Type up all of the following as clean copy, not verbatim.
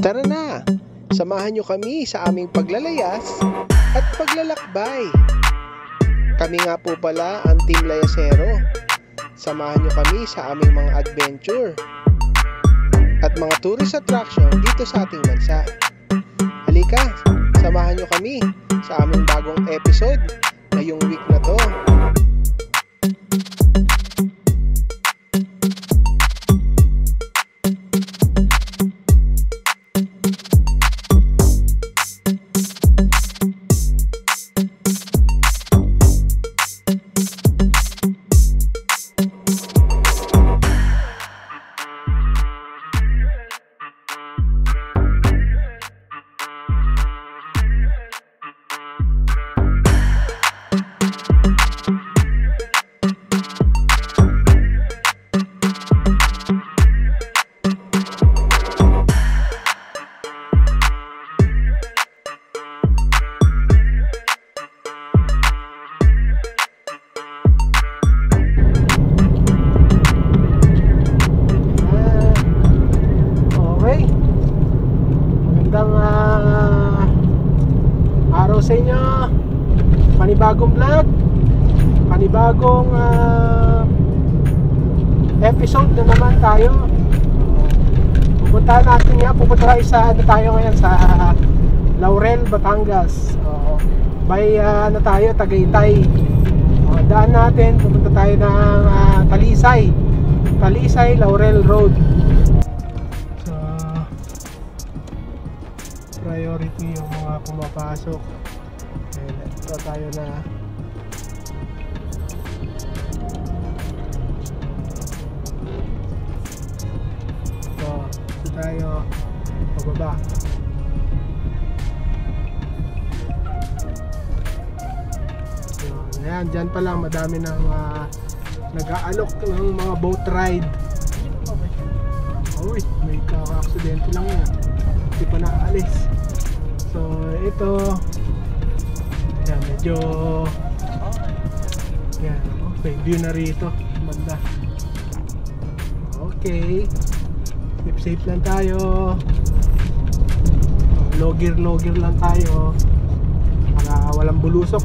Tara na! Samahan nyo kami sa aming paglalayas at paglalakbay. Kami nga po pala ang Team Layasero. Samahan nyo kami sa aming mga adventure at mga tourist attraction dito sa ating bansa. Halika, samahan nyo kami sa aming bagong episode ngayong week na to. Araw sa inyo, panibagong vlog, panibagong episode na naman tayo. Pupunta tayo sa tayo ngayon sa Laurel, Batangas. By Tagaytay. Daan natin, pupunta tayo ng Talisay Laurel Road. Priority yung mga pumapasok. Ito tayo na. Ito tayo pababa. Ayan, dyan pa lang madami ng nag-aalok ng mga boat ride. Uy, may kaka-aksidente lang yan. Hindi pa nakaalis. So ito, yan, medyo yan, may view na rito banda. Okay, safe lang tayo, logger lang tayo para walang bulusok.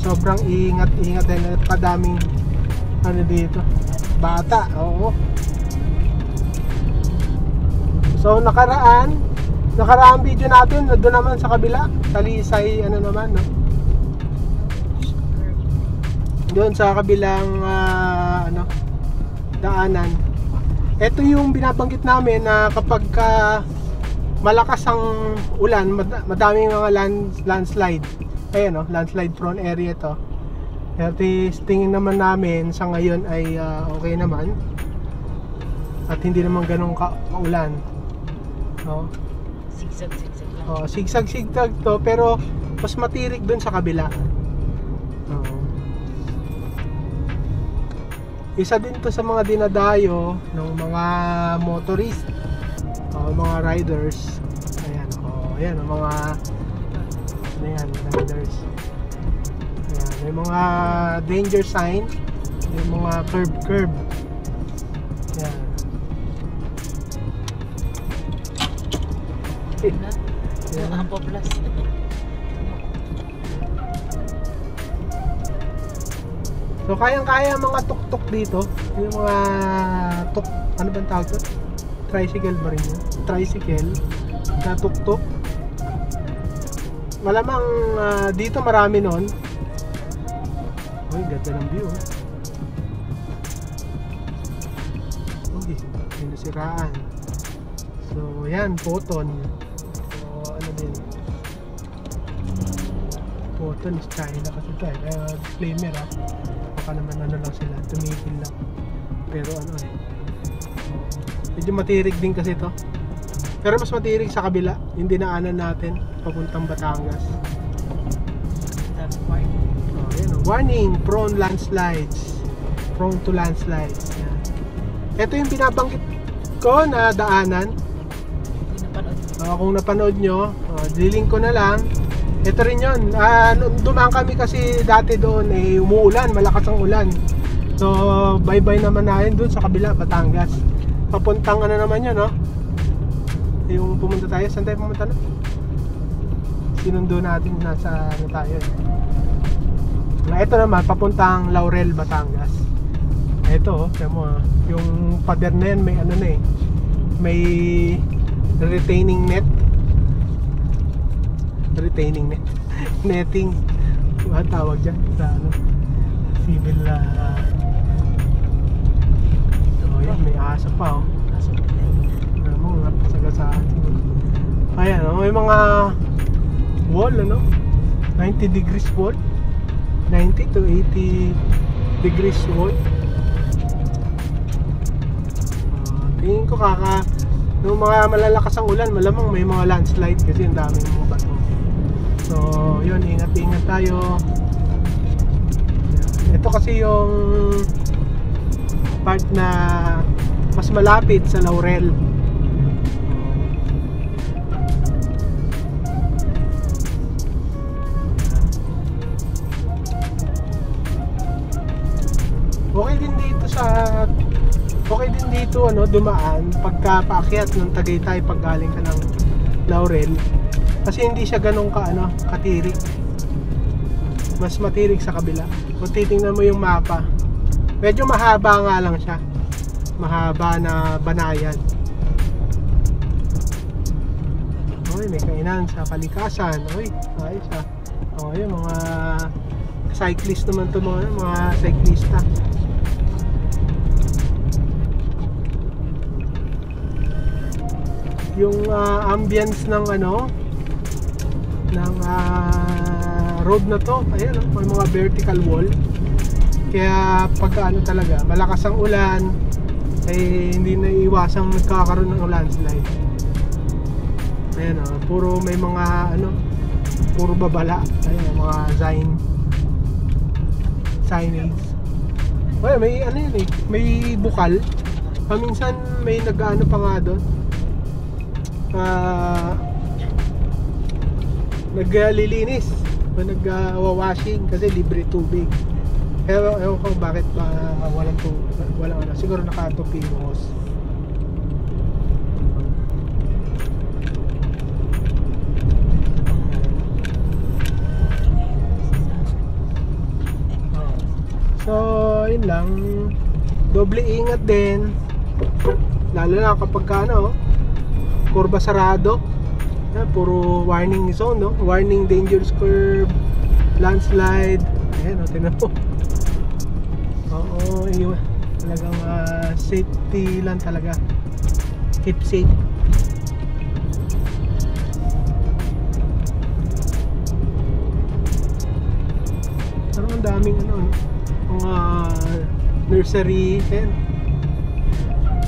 Sobrang ingat din at kadaming dito bata. Oo. So nakaraan video natin doon naman sa kabila, Talisay naman, no? Doon sa kabilang daanan. Ito yung binabanggit namin na kapag malakas ang ulan, madaming mga landslide. Ayan, landslide prone area to. At tingin naman namin sa ngayon ay okay naman. At hindi naman ganun kaulan. Sigsag to, pero mas matirik dun sa kabila. Isa din to sa mga dinadayo ng mga motorist, mga riders. Ayan, mga riders. Ayan, may mga danger sign, may mga curb. Ayan. Ang poplas. So kayang-kaya mga tuk-tuk dito, yung mga ano bang tawag doon? Tricycle ba rin yun? Tricycle na tuk-tuk. Malamang dito marami nun. Uy, ganda ng view. Uy, may nasiraan. So yan, Photon. So din, Photon is China kasi ito disclaimer baka naman lang sila, tumigil lang. Pero medyo matirik din kasi ito. Pero mas matirik sa kabila, yung dinaanan natin papuntang Batangas. That's why. warning, prone to landslides. Yan. Ito yung binabanggit ko na daanan. Kung napanood nyo, dilink ko na lang. Ito rin yun. Dumaan kami kasi dati doon, umuulan, malakas ang ulan. So bye-bye naman natin doon sa kabila, Batangas. Papuntang ano naman yun, no? Yung pumunta tayo, saan tayo pumunta na? Sinundo natin, nasa ano tayo. Ito naman, papuntang Laurel, Batangas. Ito, tiyan mo, yung pader na yan, may ano na eh, may retaining net. Netting, ano tawag dyan sa ano, civil. Yan, may asa pa, oh. Ano mo, napasagasaan. Ayan, oh, may mga wall, ano, 90 degrees wall, 90 to 80 degrees wall. Tingin ko nung mga malalakas ang ulan, malamang may mga landslide kasi ang daming mga bato. So yun, ingat-ingat tayo. Ito kasi yung part na mas malapit sa Laurel. Okay din dito ano, dumaan pagka paakyat ng Tagaytay pag galing ka ng Laurel. Kasi hindi siya ganun katirik. Mas matirik sa kabila. Kung titingnan mo yung mapa, medyo mahaba nga lang siya. Mahaba na banayan. Oy, may kainan sa Kalikasan. Oy, ayos ah. Oh, yung mga cyclist naman to, mga cyclista. Yung ambience ng road na to, ayan, may mga vertical wall. Kaya pagka talaga malakas ang ulan, hindi na iwasang nagkakaroon ng landslide. Ayan, puro may mga puro babala. Ayan, mga signage. Well, may yun may bukal. Paminsan may nag-ano pa nga doon, naglilinis o nagwawashing kasi libre tubig. Pero ewan ko bakit pa walang siguro nakatupi yung hose. So yun lang, doble ingat din, lalo na kapag kurba sarado. Yan, puro warning zone, no? Warning, dangerous curve, landslide. Ayan, tingnan mo. Oo, talagang safety lang talaga. Keep safe. Pero ang daming mga nursery. Ayan.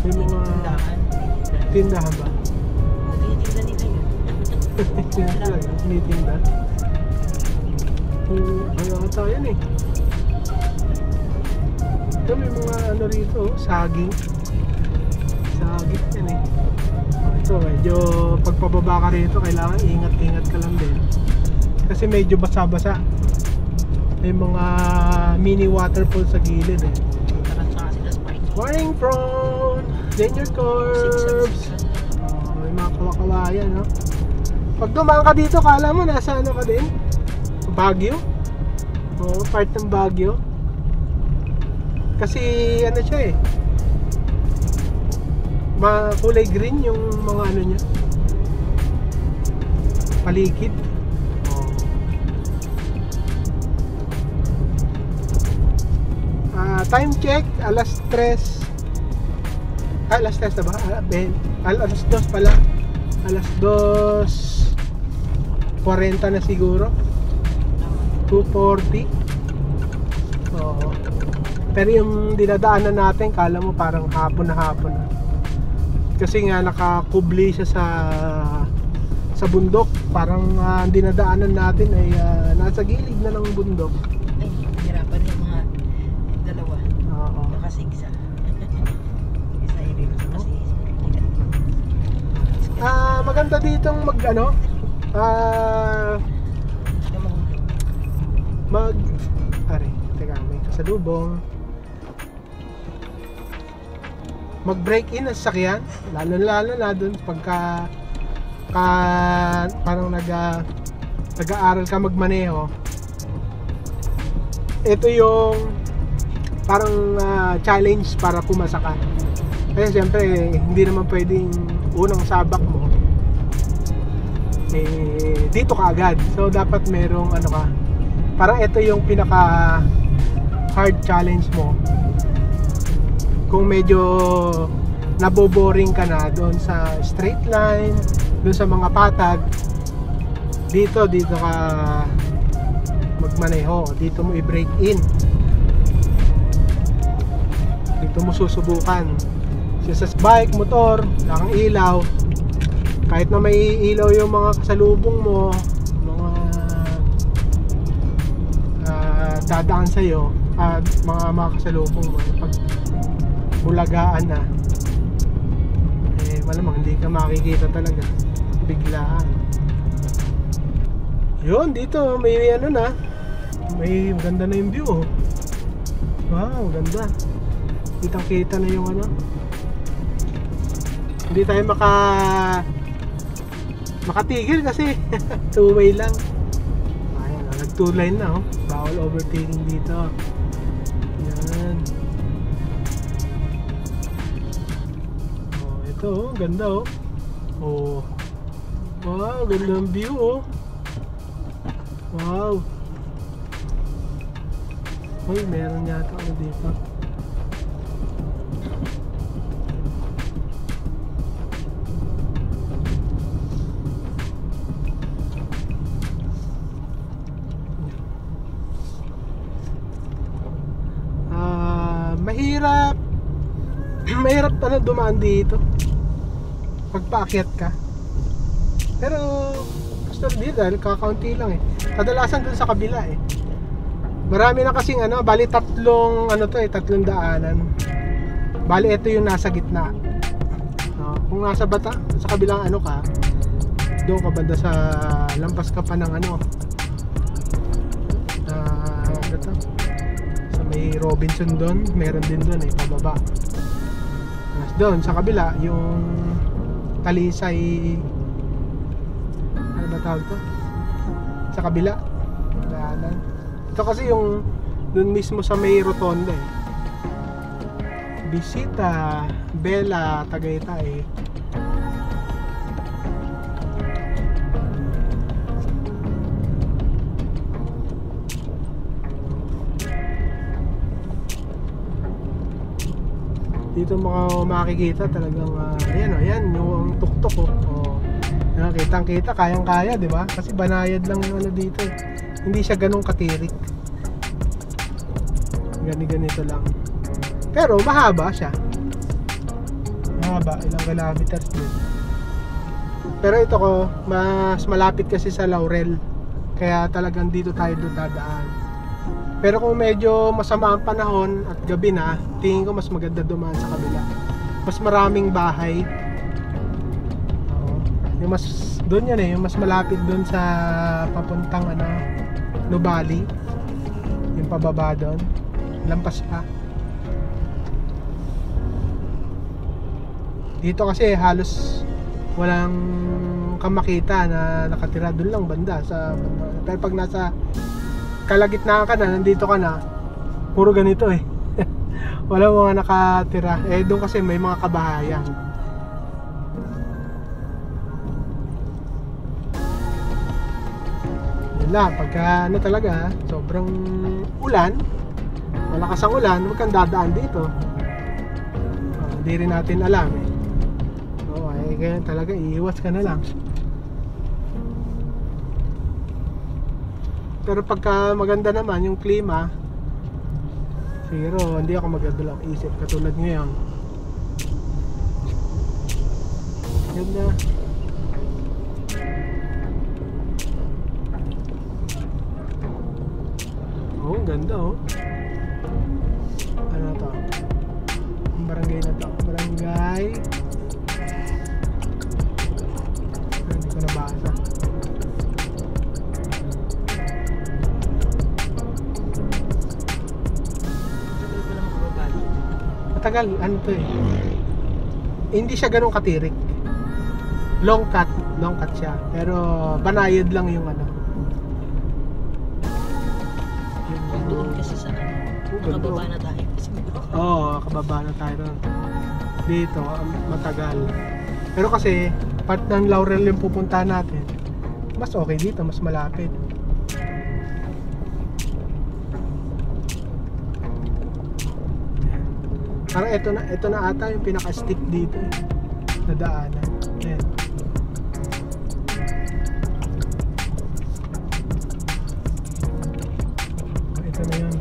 May mga tindahan ba? Tinitinda. Ano ata yan eh. Ito may mga rito, saging yan eh. Ito medyo pagpababa ka rito, kailangan ingat ka lang din kasi medyo basa-basa. May mga mini waterfall sa gilid eh. Warning prone, danger curves. May mga kawakawayan, no? Pag dumaan ka dito, kala mo nasa ka din? Baguio? Oo, part ng Baguio. Kasi siya eh, kulay green yung mga niya, paligid. Time check, alas 3 na ba? Alas 2 pala. Alas 2:40 na siguro. 2:40. Oo. Pero yung dinadaanan natin, kala mo parang hapon na. Kasi nga nakakubli siya sa bundok. Parang dinadaanan natin ay nasa gilid na ng bundok. Nakasigsa. Isa ibig kasi. Maganda ditong teka, may kasalubong. Mag-break in ang sasakyan, lalo na dun pagka parang nag-aaral ka magmaneho. Ito yung parang challenge para pumasa ka. Kasi siyempre hindi naman pwedeng unang sabak mo dito ka agad. So dapat merong ka. Parang ito yung pinaka hard challenge mo. Kung medyo naboboring ka na doon sa straight line, doon sa mga patag, dito ka magmaneho, dito mo i-break in, dito mo susubukan. Sa bike, motor, wala kang ilaw, kahit na may ilaw yung mga kasalubong mo, mga dadaan sa'yo, at mga kasalubong mo, pag bulagaan na, malamang hindi ka makikita talaga, biglaan. Yun, dito may may maganda na yung view. Wow, ganda. Kitang kita na yung hindi tayo makatigil kasi two way lang. Ayan, nag two line na, bawal overtaking dito. Yan. Ito, ganda. Wow, ganda ang view. Wow. Hoy, meron yata dito. Mahirap dumaan dito pag paakyat ka. Pero gusto dito dahil kakaunti lang kadalasan dun sa kabila marami na kasing bali tatlong tatlong daanan. Bali ito yung nasa gitna. Kung nasa sa kabilang ka doon ka banda sa lampas ka pa ng sa may Robinson doon, meron din doon pababa. Doon sa kabila yung Talisay, ano ba tawag to? Sa kabila daanan. Ito kasi yung doon mismo sa may rotonda Bisita, Bella, Tagaytay. Dito makikita talagang ayan yung tuktok kitang-kita, kayang-kaya, di ba? Kasi banayad lang yung dito Hindi siya ganun katirik. Ganito lang. Pero mahaba siya. Mahaba, ilang kilometers din. Pero ito mas malapit kasi sa Laurel. Kaya talagang dito tayo dadaan. Pero kung medyo masama ang panahon at gabi na, tingin ko mas maganda dumaan sa kabila. Mas maraming bahay. Yung mas doon yung mas malapit doon sa papuntang Nubali. Yung pababa doon. Lampas pa. Dito kasi halos walang kamakita na nakatira doon lang banda sa pero pag nasa kalagitnaan ka na, nandito ka na, puro ganito wala mga nakatira doon kasi may mga kabahayan. Yun lang, pagka talaga sobrang ulan, malakas ang ulan, huwag kang dadaan dito. Hindi rin natin alam kaya talaga iiwas ka na lang. Pero pagka maganda naman yung klima, siguro hindi ako magdadalawang isip katulad ngayon. Ganda. Ganda Ano to? barangay na to? Barangay. Hindi ko nabasa. Matagal, ano to eh. Hindi siya ganun katirik. Long cut siya. Pero banayad lang yung ano. Doon kasi sa ano, nakababa na tayo. Oo, kababa na tayo ron. Dito, matagal. Pero kasi, part ng Laurel yung pupunta natin, mas okay dito, mas malapit. Parang ito na ata yung pinaka-steep dito eh, na daanan. Ayan. Ito na yun.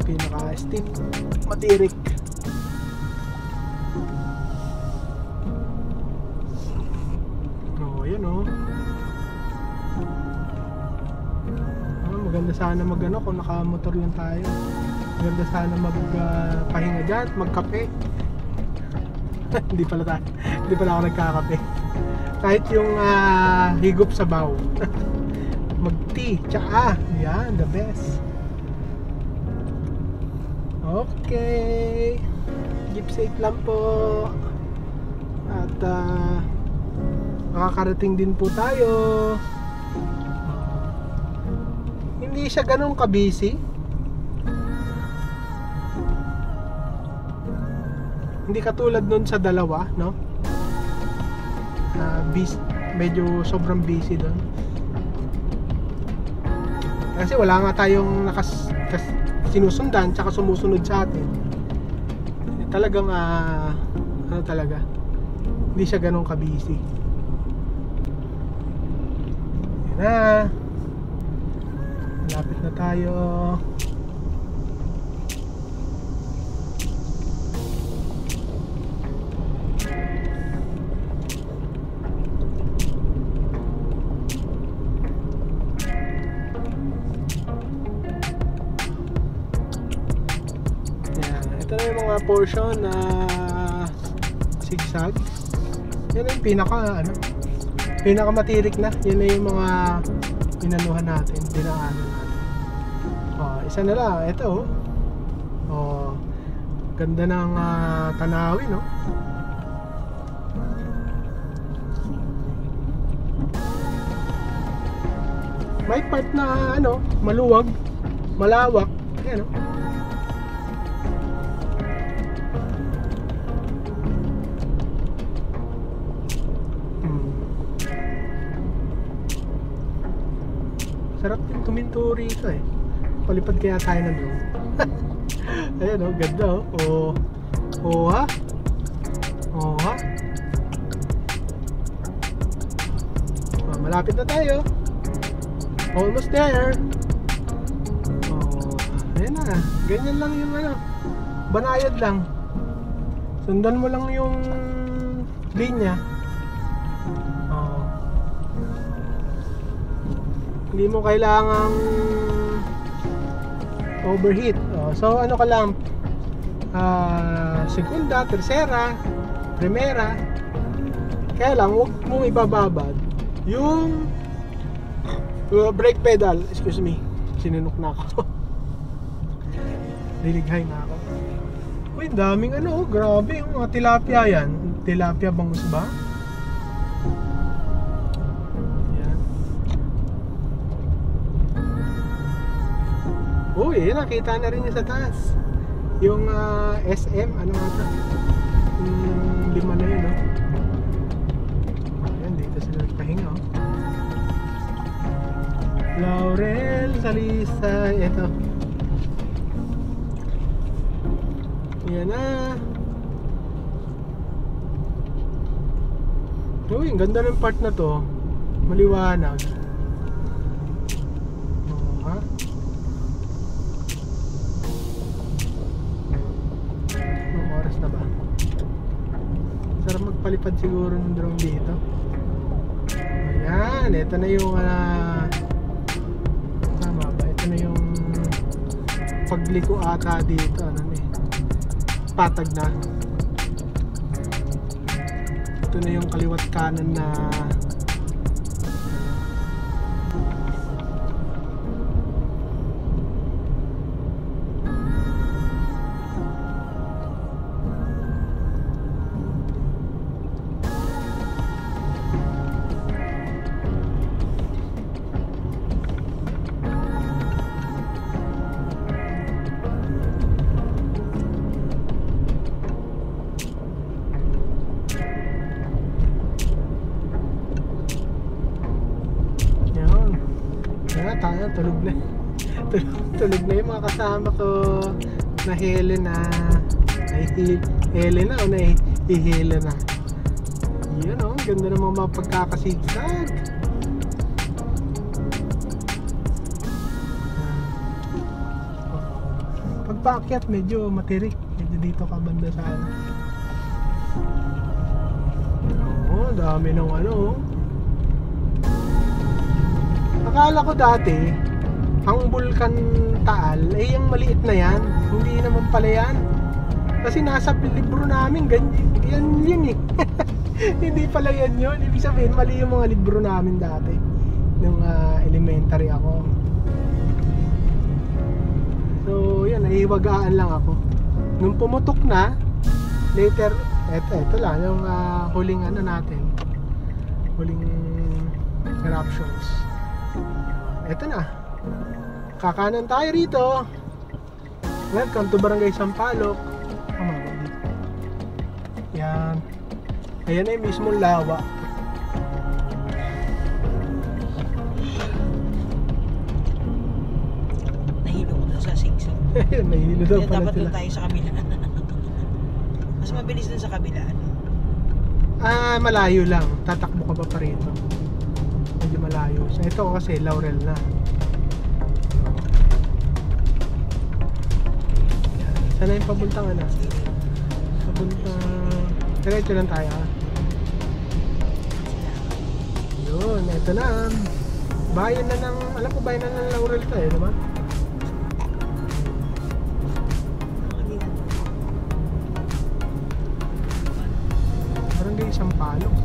Pinaka-steep. Matirik. Oh, yun oh. Maganda sana mag-ano kung naka-motor lang tayo. Maganda sana magpahinga dyan, magkape. Hindi pala ako nagkakape. Kahit yung higop sa baw. Mag-tea, tsaa. Yan, the best. Okay. Keep safe lang po. At makakarating din po tayo. Hindi siya ganun ka-busy. Hindi katulad nun sa dalawa, no? Medyo sobrang busy doon. Kasi wala nga tayong sinusundan tsaka sumusunod sa atin. Talagang ano talaga, hindi siya ganun ka-busy. Yan na. Malapit na tayo. Ito na yung mga portion na zigzag. Yan yung pinaka matirik na. Yan na yung mga inanuhan natin, dinaanan natin. Isa na lang, ito ganda ng tanawin, no? May part na maluwag, malawak, ayan, no? Sarap yung tuminto rito eh. Palipad kaya tayo ng drone. Ayan o, ganda o. Ha? Ha? Malapit na tayo. Almost there. Ayan na. Ganyan lang yung banayad lang. Sundan mo lang yung linya. Hindi mo kailangang overheat. So ano ka lang, segunda, tercera, primera. Kaya lang huwag mong ibababad yung brake pedal. Excuse me, sinunok na ako. Lilighay na ako. Uy, daming grabe yung mga tilapia yan. Tilapia bangus ba? Uy, nakita na rin yung sa taas. Yung SM, ano nga ito? Lima na yun, no? Ayan, dito sila nagpahinga, oh. Laurel, Salisa, ito. Yan na. Uy, ang ganda ng part na to. Maliwanag. Sarap magpalipad siguro ng drone dito. Ayan, ito na yung tama ba? Ito na yung pagliko ata dito. patag na. Ito na yung kaliwat kanan na tayo, tulog na. Tulog na yung mga kasama ko na Helena. Helena o na Helena. Yan o, ganda ng mga pagkakasigsag. Pagpaakyat medyo matirik. Medyo dito ka banda sa ano. Oo, dami ng ano. Akala ko dati, ang Bulkan Taal, eh yung maliit na yan. Hindi naman pala yan. Kasi nasa libro namin, ganyan yun eh. Hindi pala yan yun. Ibig sabihin, mali yung mga libro namin dati. Nung elementary ako. So, yan, naiwagaan lang ako. Nung pumutok na, later, eto lang, yung huling ano natin. Huling eruptions. Eto na. Kakanan tayo rito. Welcome to Barangay Sampaloc. Yan. Ayan na yung mismong lawa. Nahilo ko doon sa sigsag. Nahilo daw pala Dapat sila. doon tayo sa kabila. Mas mabilis doon sa kabila. Malayo lang. Tatakbo ka pa rito. Medyo malayo. So ito kasi Laurel na. Yan. Sana yung pabuntang ano? Pabuntang... Diretso lang tayo. Yun, ito na. Bayan na ng... Alam ko bayan na ng Laurel to eh, diba? Barangay Sampaloc.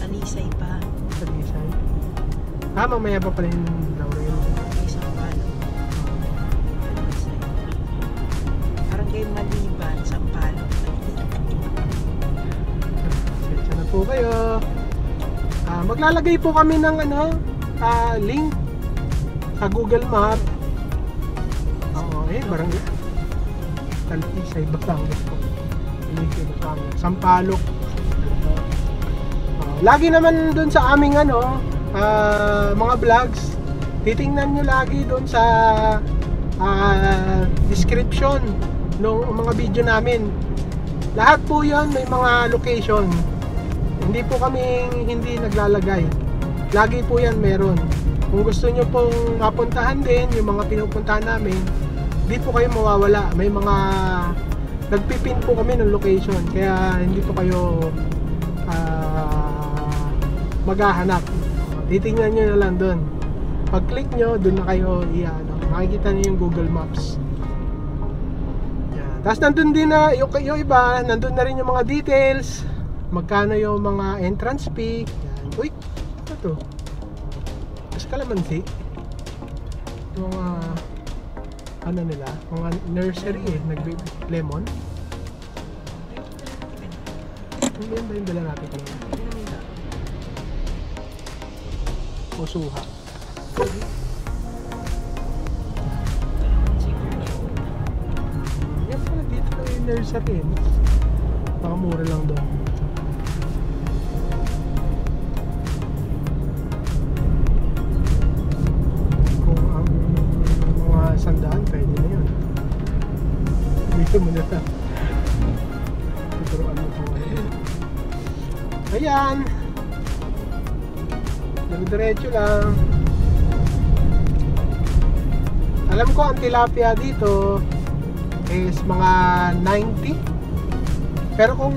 Talisay pa. Talisay. Mamaya pa pala yung Laurel. Isang palo. Parang kayo Maliban, Sampaloc. Sensya na po kayo. Maglalagay po kami ng ano, link sa Google Map. Oo, barangay Talisay, Batangas po. Talisay, Batangas. Sampaloc. Lagi naman doon sa aming ano, mga vlogs, titingnan nyo lagi doon sa description ng mga video namin. Lahat po yon may mga location. Hindi po kami hindi naglalagay. Lagi po yan meron. Kung gusto nyo pong mapuntahan din yung mga pinupuntahan namin, di po kayo mawawala. May mga nagpipin po kami ng location, kaya hindi po kayo maghahanap. Titingnan nyo na lang doon. Pag click nyo, doon na kayo makikita nyo yung Google Maps. Yan. Tapos nandun din na yung iba, nandun na rin yung mga details, magkano yung mga entrance fee. Yan. Uy, ano to? Mas kalamansi. Yung mga ano nila, mga nursery eh, lemon. Hindi yan ba yung dala natin kanina? O suha. Yan pala dito na yung nursery eh. Baka mura lang doon. Kung ang mga sandaan, pwede na yun. Dito mo na. Tuturuan mo kung ano. Ayan. Diretso lang. Alam ko ang tilapia dito is mga 90. Pero kung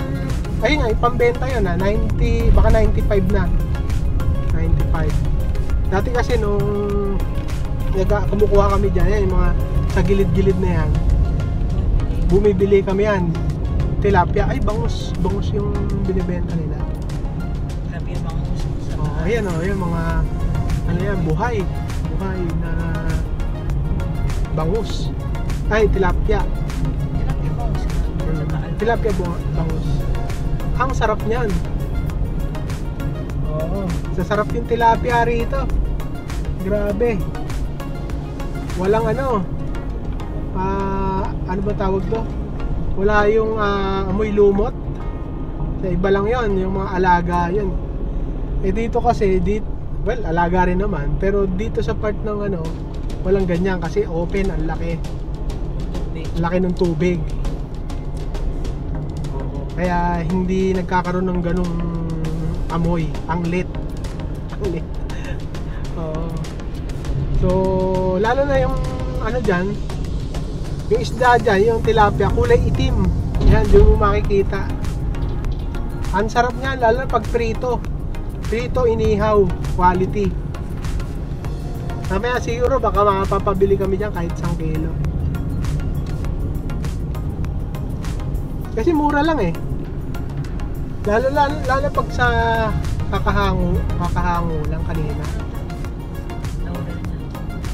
ayun nga, ipambenta yun 90, baka 95 na. 95. Dati kasi nung kumukuha kami dyan, yan, yung mga sa gilid-gilid na yan. Bumibili kami yan. Tilapia, ay bangus yung binibenta nila. Grabe yung mga sa Oh, ayan oh, yung mga ano yan, buhay na bangus. Ay, tilapia. tilapia bangus sa taal. Tilapia bangus. Ang sarap niyan. Oo, sasarap yung tilapia rito. Grabe. Walang ano ba tawag to? Wala yung amoy lumot. Sa iba lang yon, yung mga alaga yun. Eh dito kasi, well, alaga rin naman. Pero dito sa part ng ano, walang ganyan kasi open, ang laki. Ang laki ng tubig. Kaya hindi nagkakaroon ng ganung amoy. Ang lit. So, lalo na yung ano dyan, yung isda dyan, yung tilapia, kulay itim. Yan, doon mo makikita. Ang sarap niyan, lalo na pag prito. Prito, inihaw, quality. Mamaya siguro baka makapapabili kami dyan kahit 1 kilo. Kasi mura lang eh. Lalo pag sa kakahango lang kanina. Laurel na.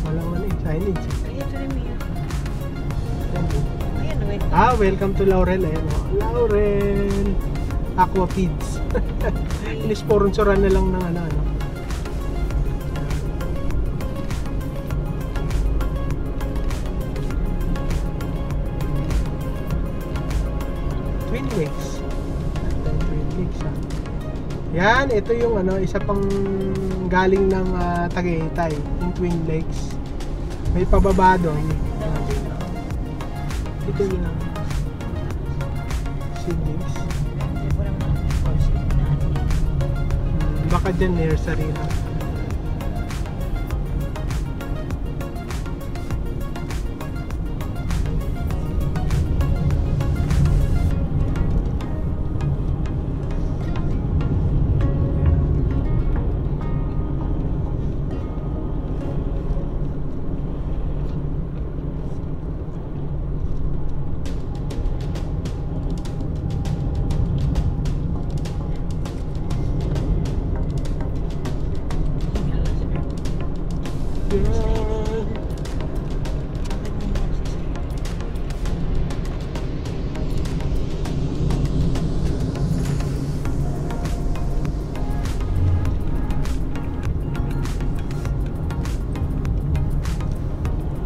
Walang ano eh, signage. Ayan, ito rin Mia. Ayan, wait. Welcome to Laurel. Ayan o. Laurel Aqua Feeds. Inisponsoran na lang ng ano. Twin Lakes. Twin Lakes ha. Yan, ito yung ano, isa pang galing ng Tagaytay, yung Twin Lakes. May pababa doon. Ito yung seedlings. Baka dyan nursery na.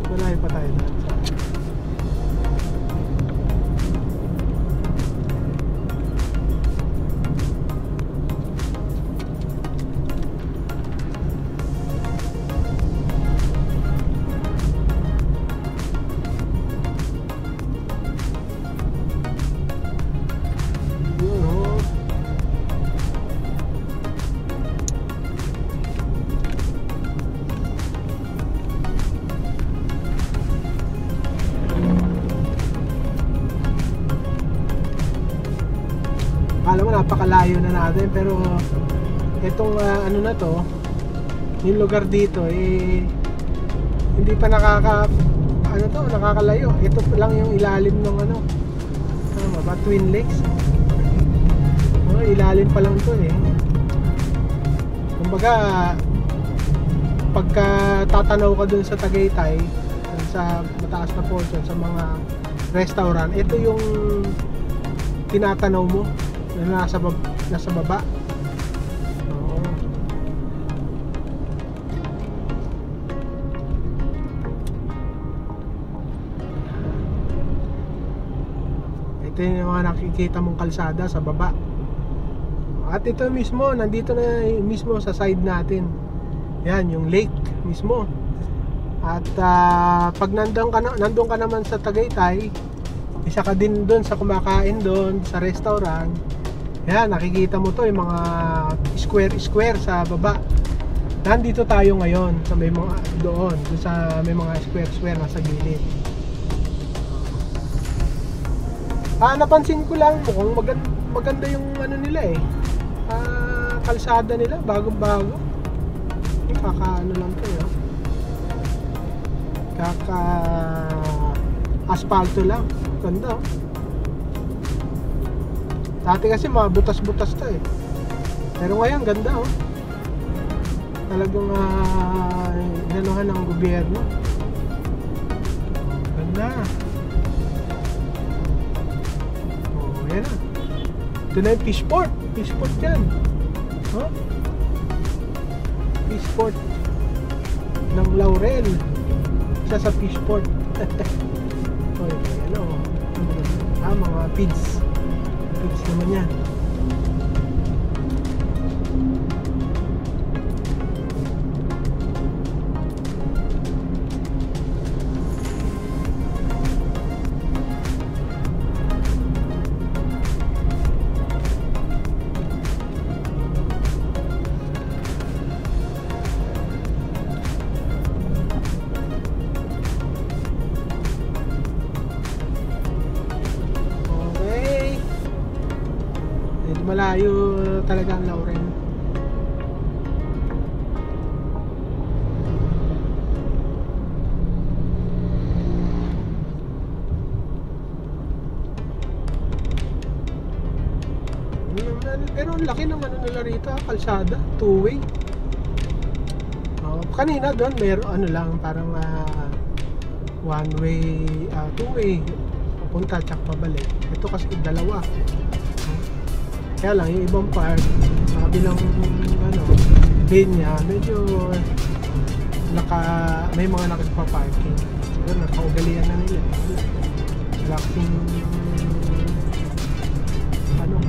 Malayo pa tayo na. Alam mo, napakalayo na natin, pero itong ano na to, yung lugar dito eh hindi pa nakakalayo. Ito lang yung ilalim ng ano ba, Twin Lakes. Ilalim pa lang to eh. Kumbaga pagka tatanaw ka dun sa Tagaytay, sa mataas na portion, sa mga restaurant, ito yung tinatanaw mo na nasa baba. Oo. Ito yung mga nakikita mong kalsada sa baba. At ito mismo, nandito na mismo sa side natin. Yan, yung lake mismo. At pag nandun ka naman sa Tagaytay, isa ka din doon sa kumakain doon sa restaurant. Yan, nakikita mo to yung mga square sa baba. Nandito tayo ngayon sa may mga doon sa may mga square nasa gilid. Napansin ko lang mukhang maganda yung ano nila eh. Kalsada nila, bago-bago. Kakaano lang to, Kaka asfalto lang. Ganda oh. Dati kasi mga butas-butas to eh. Pero ngayon ganda oh. Talagang inanuhan ng gobyerno. Ganda. Oh, yan na. Ito na yung fishport. Fishport yan. Huh? Fishport ng Laurel. Isa sa fishport. Oh, ano? Mga feeds. Feeds naman yan. Malayo talaga ang Laurel. Pero ang laki ng ano nila rito, kalsada, two-way. Kanina doon meron ano lang, parang one way, two-way, papunta tsaka pabalik. Ito kasi dalawa. Kaya lang yung ibang part sa kabilang ano, linya, medyo may mga nakagpa-parking. Siguro nakaugalian na nila. Laking ano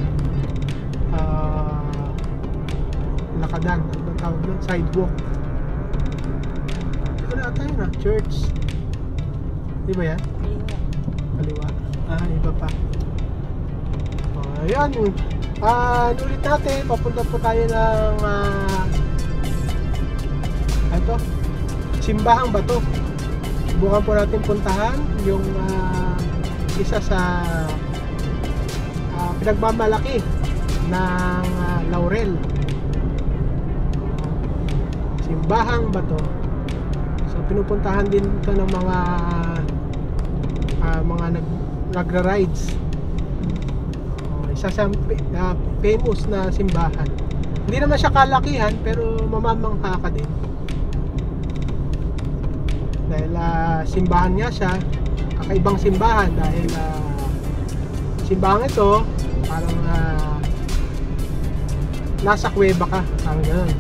lakadan, ang tawag doon, sidewalk. Ito na tayo na, church. Di ba yan? Kaliwa. Iba pa. Ayan. Ulit natin, papunta po tayo ng ito, Simbahang Bato. Subukan po natin puntahan yung isa sa pinagmamalaki ng Laurel. Simbahang Bato. So pinupuntahan din ito ng mga nagra-rides. Isa sa famous na simbahan. Hindi naman siya kalakihan pero mamamangha ka din. Dahil simbahan nga siya, kakaibang simbahan dahil simbahan ito parang nasa kuweba ka, parang gano'n.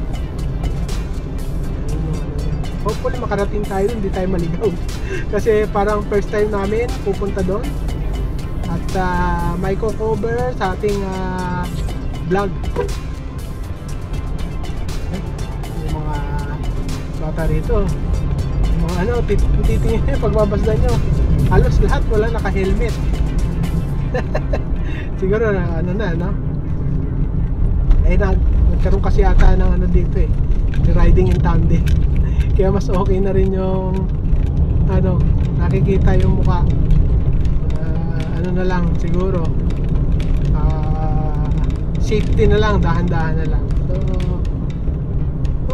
Hopefully makarating tayo, hindi tayo maligaw. Kasi parang first time namin pupunta doon. At may co-cover sa ating vlog. Yung mga bata rito, yung mga ano, titingin nyo pagbabasdan nyo, halos lahat wala naka-helmet. Siguro na ano na, no? Nagkaroon kasi ata ng ano dito eh, riding in tandem. Kaya mas okay na rin yung ano, nakikita yung mukha. Ano na lang siguro, safety na lang, dahan-dahan na lang. So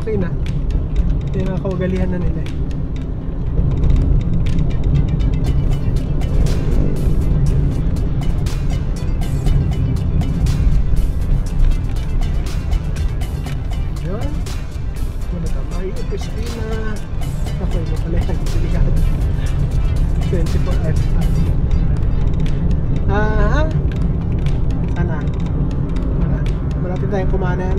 okay na, hindi na kaugalihan na nila eh. Yun, muna ka, may opisina. Ako iba pala yung delikado 24 FR. Sana malapit tayong kumanan.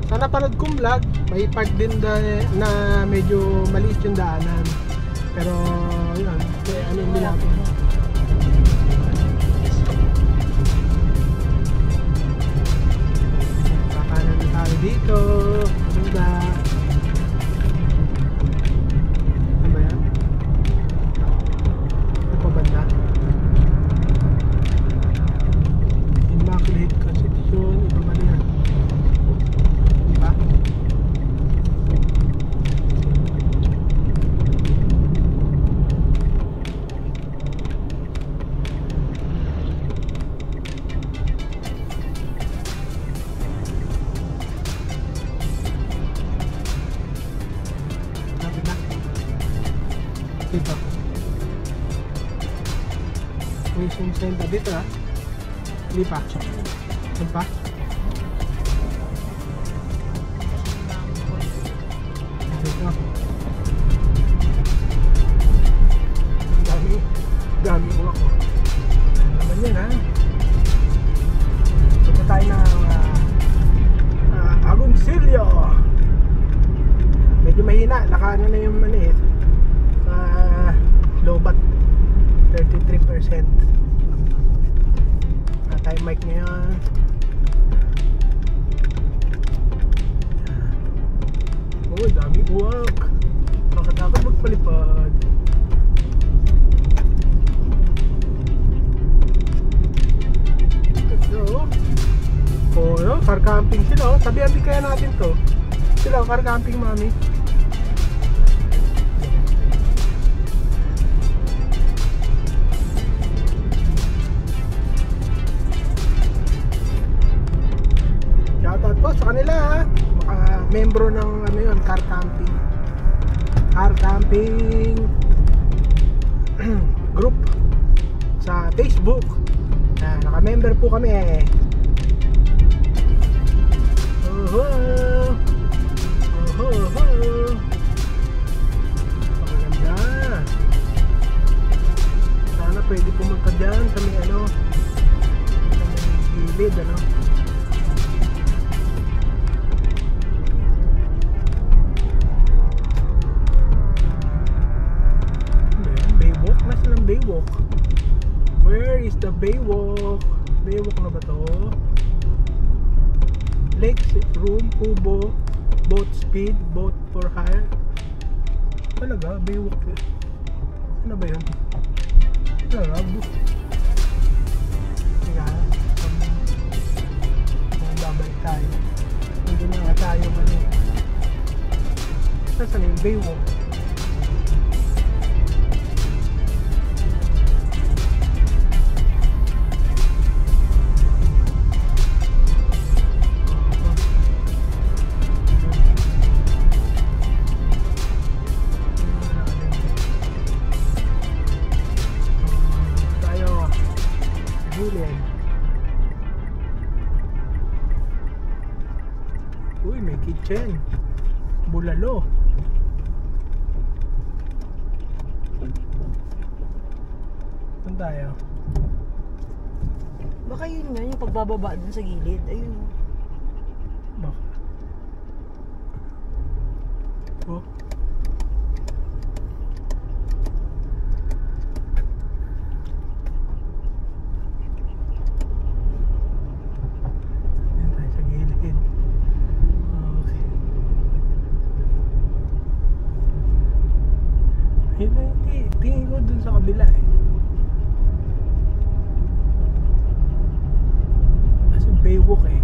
Sana panood kong vlog, may part din na medyo maliit yung daanan, pero yun, ano yung natin. Kakanan tayo dito, maganda. Muslim Center dito ha. Hindi pa. Saan pa? Dito. Dami ko ako. Naman yan ha. Punta tayo ng Agoncillo. Medyo mahina. Nakaano na yung maliit. Lobat 33%. Tayo mic ngayon. Oh, dami uwak. Makatakot magpalipad. So, oh, no? Car camping sila. Tabihan din kaya natin to. Sila, car camping, mami. Shoutout po sa kanila ha. Membro ng ano yun, car camping. Car camping group sa Facebook. Naka-member po kami eh. Maganda. Sana pwede pumunta dyan sa may ano, sa may gilid ano. Baywalk? Nasaan ang Baywalk? Where is the Baywalk? Baywalk na ba to? Lakes, room, kubo, boat speed, boat for hire. Talaga, Baywalk eh. Ano ba yun? Talaga, teka, babalik tayo. Hindi na nga tayo ano. Nasaan yung Baywalk? Uy, may kitchen. Bulalo. Saan tayo? Baka yun nga, yung pagbababa dun sa gilid. Ayun. Baka. Oh. Tingin ko dun sa kabila eh. Kasi Baywalk eh.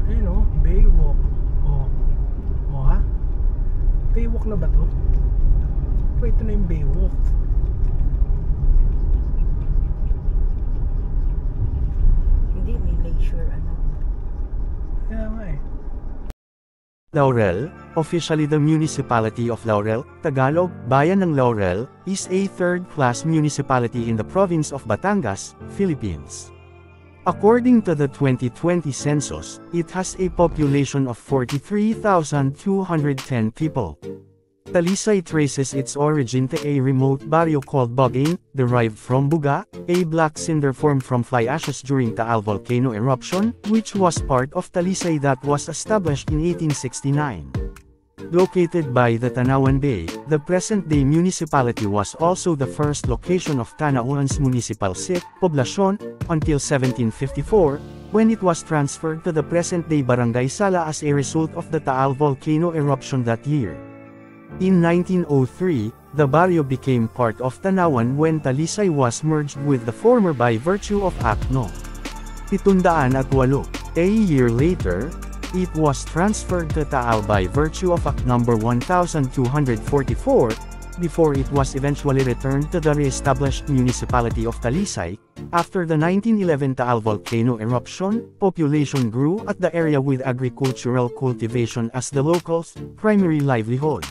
Ayun o, Baywalk. Oh. Oh ha? Baywalk na ba to? O ito na yung Baywalk. Hindi, may leisure ano. Kaya nga eh. Laurel, officially the municipality of Laurel, Tagalog, Bayan ng Laurel, is a third-class municipality in the province of Batangas, Philippines. According to the 2020 census, it has a population of 43,210 people. Talisay traces its origin to a remote barrio called Bugain, derived from buga, a black cinder formed from fly ashes during Taal volcano eruption, which was part of Talisay that was established in 1869. Located by the Tanawan Bay, the present-day municipality was also the first location of Tanauan's municipal seat, Poblacion, until 1754, when it was transferred to the present-day Barangay Sala as a result of the Taal volcano eruption that year. In 1903, the barrio became part of Tanawan when Talisay was merged with the former by virtue of Act No. 708. A year later, it was transferred to Taal by virtue of Act No. 1244, before it was eventually returned to the re-established municipality of Talisay. After the 1911 Taal volcano eruption, population grew at the area with agricultural cultivation as the locals' primary livelihood.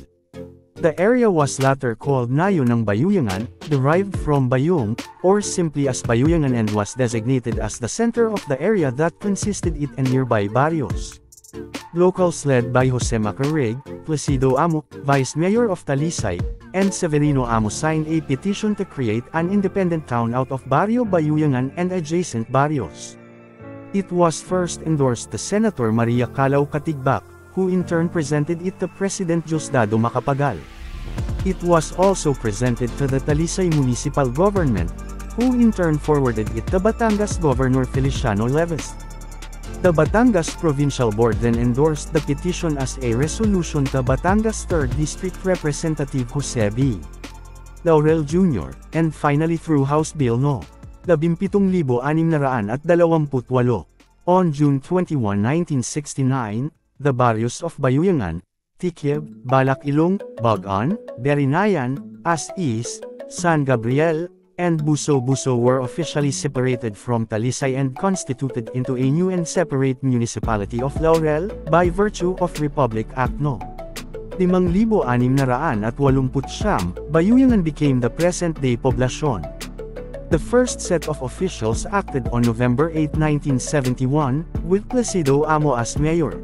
The area was later called Nayo ng Bayuyangan, derived from Bayong, or simply as Bayuyangan, and was designated as the center of the area that consisted it and nearby barrios. Locals led by Jose Macarig, Placido Amo, Vice Mayor of Talisay, and Severino Amo signed a petition to create an independent town out of Barrio Bayuyangan and adjacent barrios. It was first endorsed to Senator Maria Calao Katigbak, who in turn presented it to President Diosdado Macapagal. It was also presented to the Talisay Municipal Government, who in turn forwarded it to Batangas Governor Feliciano Leves. The Batangas Provincial Board then endorsed the petition as a resolution to Batangas 3rd District Representative Jose B. Laurel Jr., and finally through House Bill No. 17,628. On June 21, 1969, the barrios of Bayuyangan, Tikyeb, Balak-Ilong, Bagan, Berinayan, As-Is, San Gabriel, and Buso-Buso were officially separated from Talisay and constituted into a new and separate municipality of Laurel, by virtue of Republic Act No. 5,689, Bayuyangan became the present-day poblasyon. The first set of officials acted on November 8, 1971, with Placido Amo as mayor.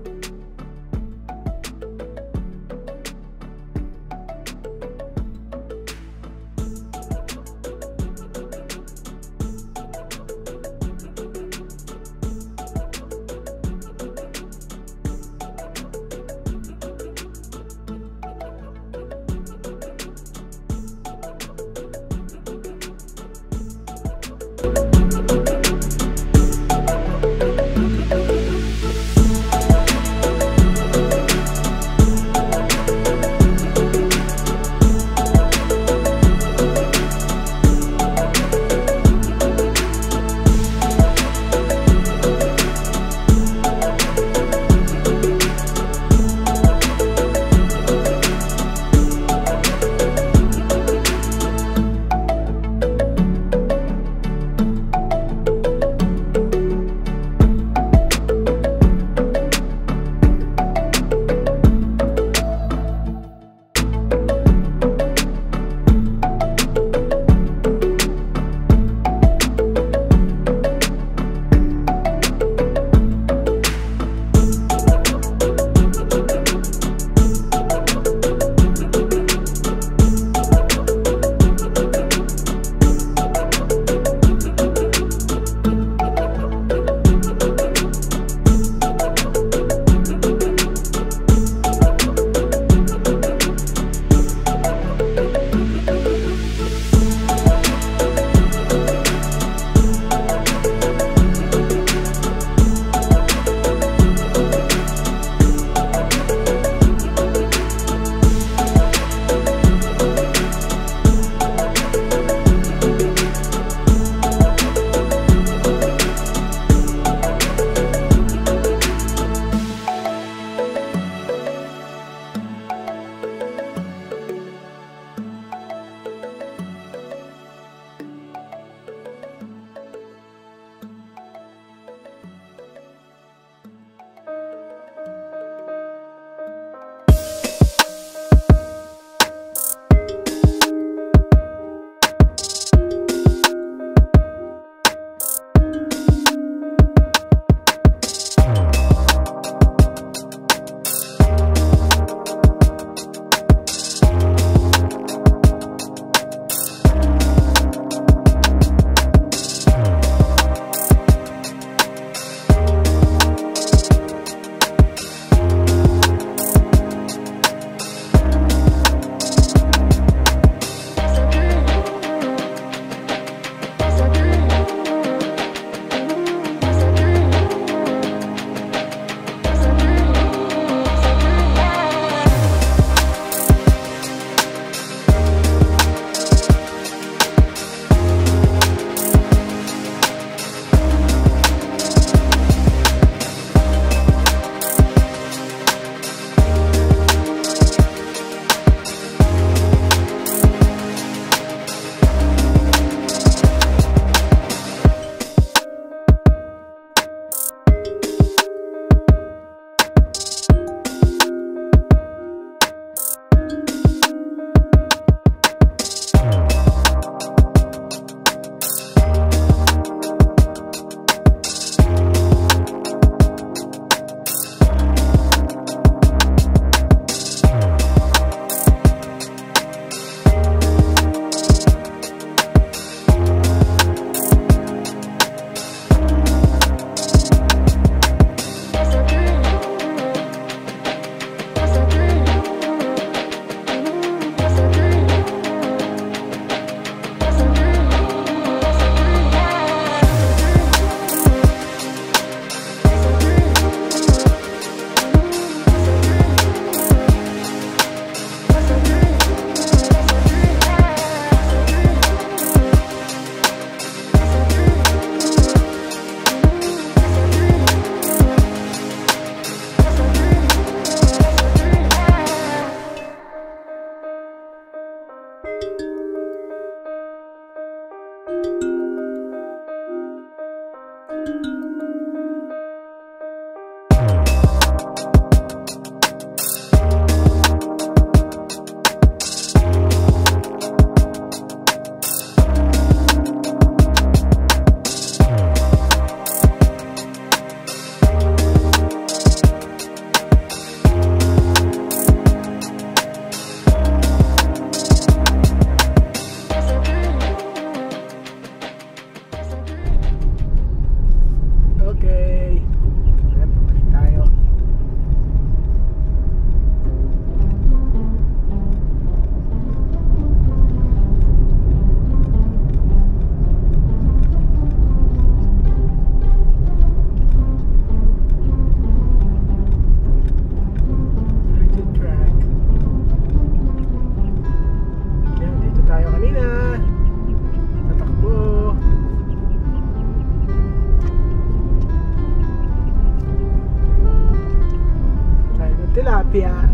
tilapia.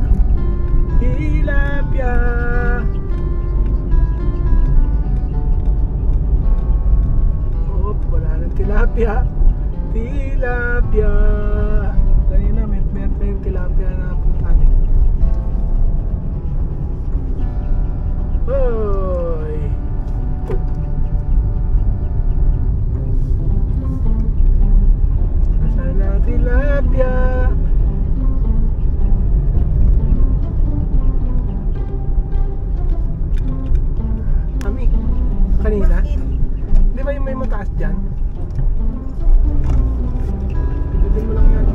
Tilapia. Oh, wala ng tilapia. Tilapia. Kanina may pa yung tilapia na puntahan. Hoy. Nasaan na tilapia? Ami, kanina? Di ba yung may mataas dyan? Pindutin mo lang yan.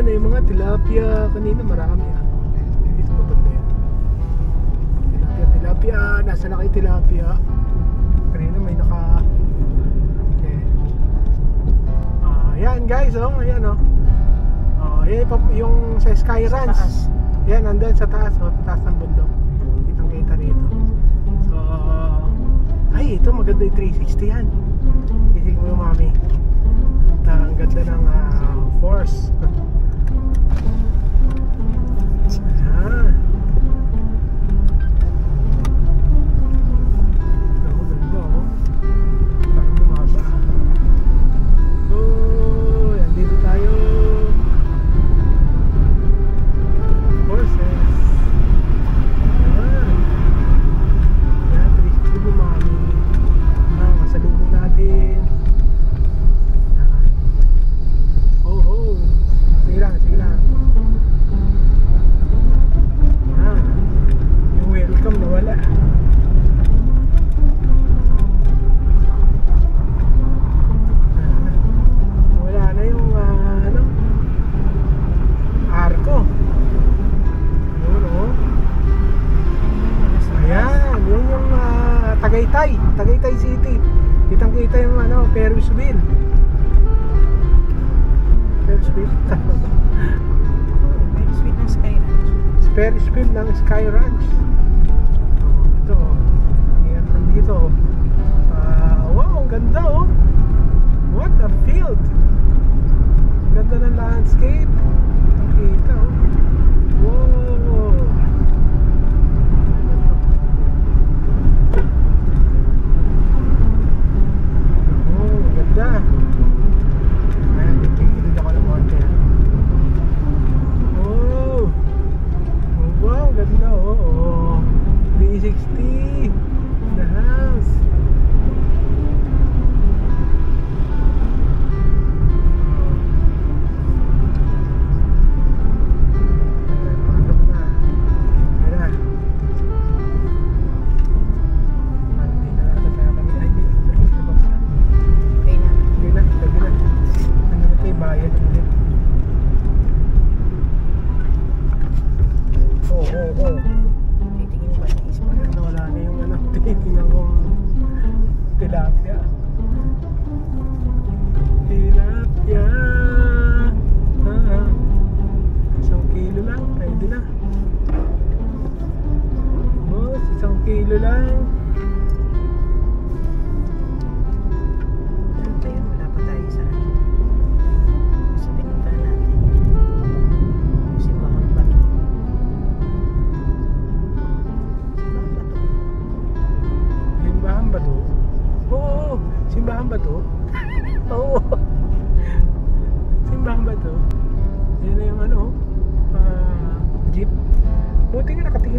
na yung mga tilapia. Kanina marami dito pa banda yan. Tilapia. Nasa na kayo tilapia? Kanina may naka... Okay. Yan guys, ayan yan yung sa Sky Ranch. Yan, nandun sa taas, taas ng bundok. Kitang kita rito. So, ay, ito maganda yung 360 yan. Isig mo yung mami. Ang ganda ng force. Ayan. Ang ganda parang bumaba. Oh, yan dito tayo. Horses. Ayan. Ayan, 360 mo mami. Masalubong natin. Sige lang. Yan. Yung welcome na wala. Wala na yung arko. Ayan, yun yung Tagaytay City. Kitang kita yung Ferris wheel. Ferris wheel ng Sky Ranch. Ferris wheel ng Sky Ranch. Ito. Ayan nandito. Wow, ang ganda What a field. Ang ganda ng landscape. Ang kita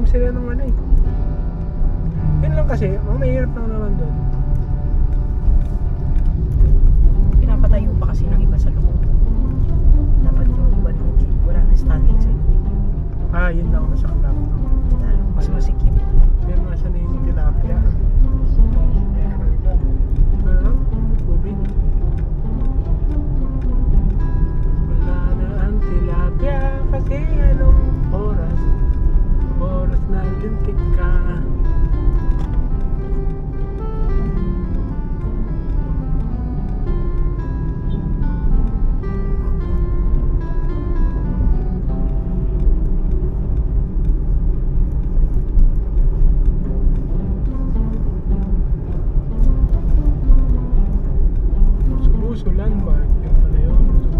sila ng ano eh. Yun lang kasi, ang mahirap lang naman doon. Pinapatayo pa kasi ng iba sa loob. Dapat yung iba doon, wala na standing sa loob. Yun lang masaklap. Lalong mas masikip. Yan mga sanay yung tilapia. Tubig. Wala na ang tilapia kasi anong oras na lintik ka. Subuso landmark, yun pala yun. Subuso.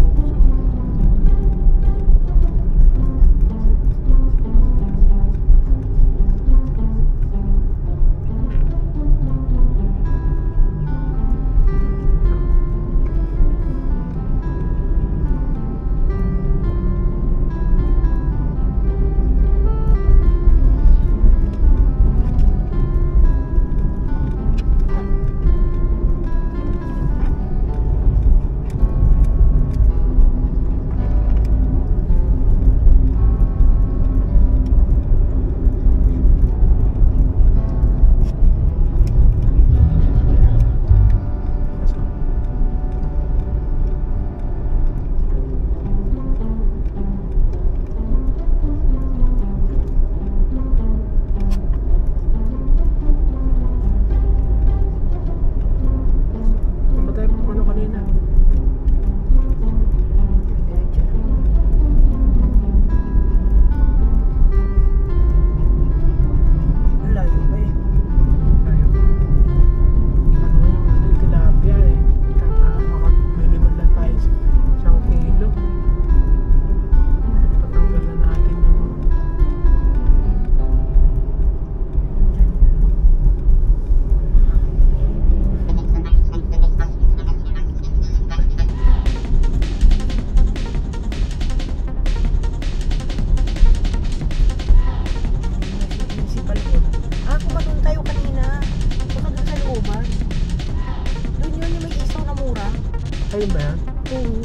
Ayun ba yan? Oo.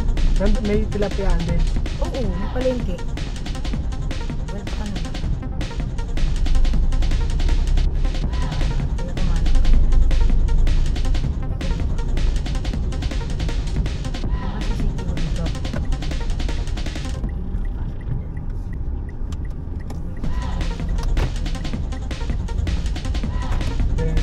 May tilapiyaan din. Oo, may palengke. Well, pa ka naman. Kaya kumain ka. Masisitiwan ito. Then,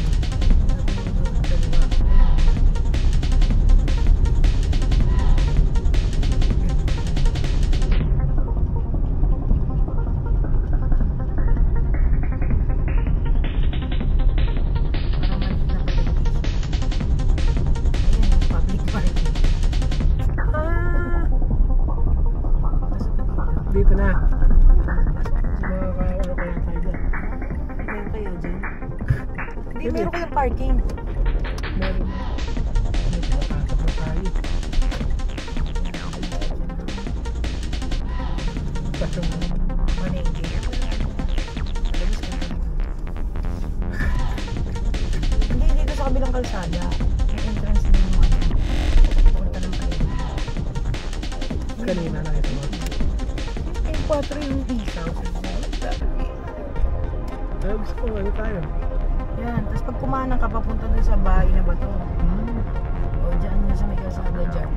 dito na. Ano kaya tayo dyan? Meron kaya dyan? Hindi, meron kayang parking. Meron. May pinapatak na tayo. Tapos yung Manengke. Hindi, dito sa kabilang kalsada. Yung entrance na yung mga. Punta lang kayo. kanina na ito. Yung 4 yung isaw. Ay, gusto ko, ano tayo? Yan. Tapos pag kumanang ka, papunta dun sa bahay na ba to? O dyan na sa may kalsada dyan.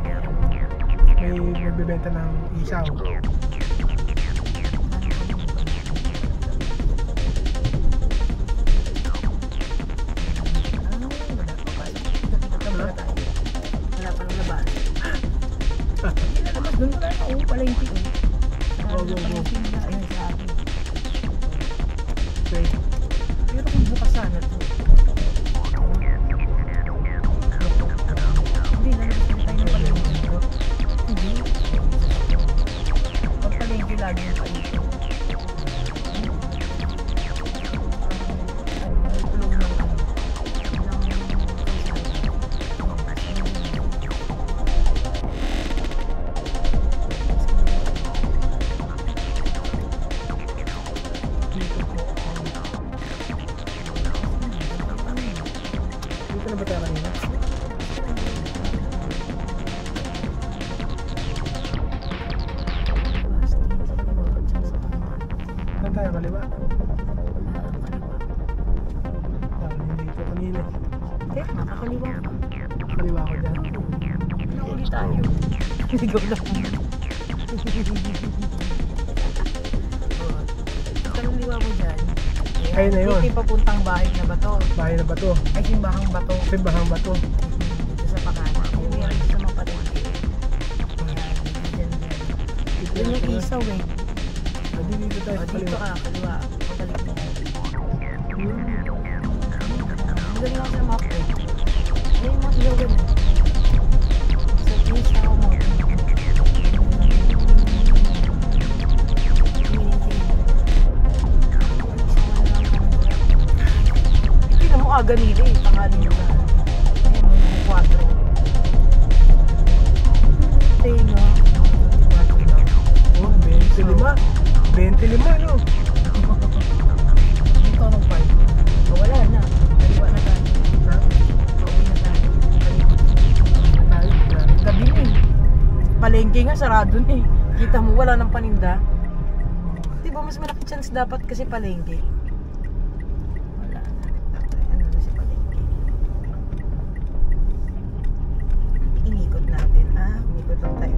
May magbibenta ng isaw. Wala pa nang labas. Hindi na labas. Doon wala na. Pala yung tiyo. Go, go, go. Ayun sa akin. Okay. Pero kung bukas sana to. Hindi, lalabas na tayo ng palengke. Hindi. Pag palengke lagi yung palengke. Tulog ng kaliwa. Kaliwa. Parang hindi ko kanina. Hindi, nakakaliwa ka. Kaliwa ko dyan. Nauli tayo. Ligaw lang. Kaliwa mo dyan. Ayun na yun. Dito yung papuntang bahay na bato. Bahay na bato. Ay, simbahang bato. Simbahang bato. Dito sa pakana. Yung meron sa mga palengke. Ayan, dyan. Yun yung isaw eh. Dito tayo sa Dito kaliwa. ka, kaliwa. Pabalik mo. Ang galing ako sa map eh. Ay, yung mga ilaw ganun. Sa isaw mo. Tingnan mo aga nila eh. Tanghali nila. Ayan, mga 4. Tenga. Oh, 25. 25 no? Dito ako nag-park. Oh, wala na. Kaliwa na tayo. Ha? Pauwi na tayo. Kaliwa. Gabi na eh. Palengke nga, sarado na eh. Kita mo, wala nang paninda. Diba mas malaki chance dapat kasi palengke. Wala na. Ano na si palengke. Inikot natin. Inikot lang tayo.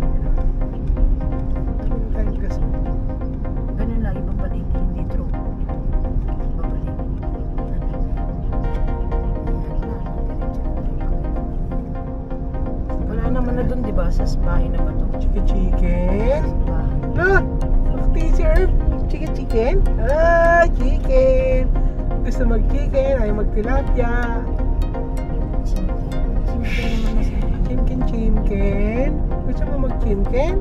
Tayo kasi. Ganun lagi pang palengke, hindi true. Babalik. Wala naman na dun, diba? Sa bahay na ba to? Chicken. Bahay. Ah! Mag-teaser. Chicken. Ah! Chicken. Gusto mag-chicken. Ay mag-tilapia. Chimken. Gusto mo mag-chimken?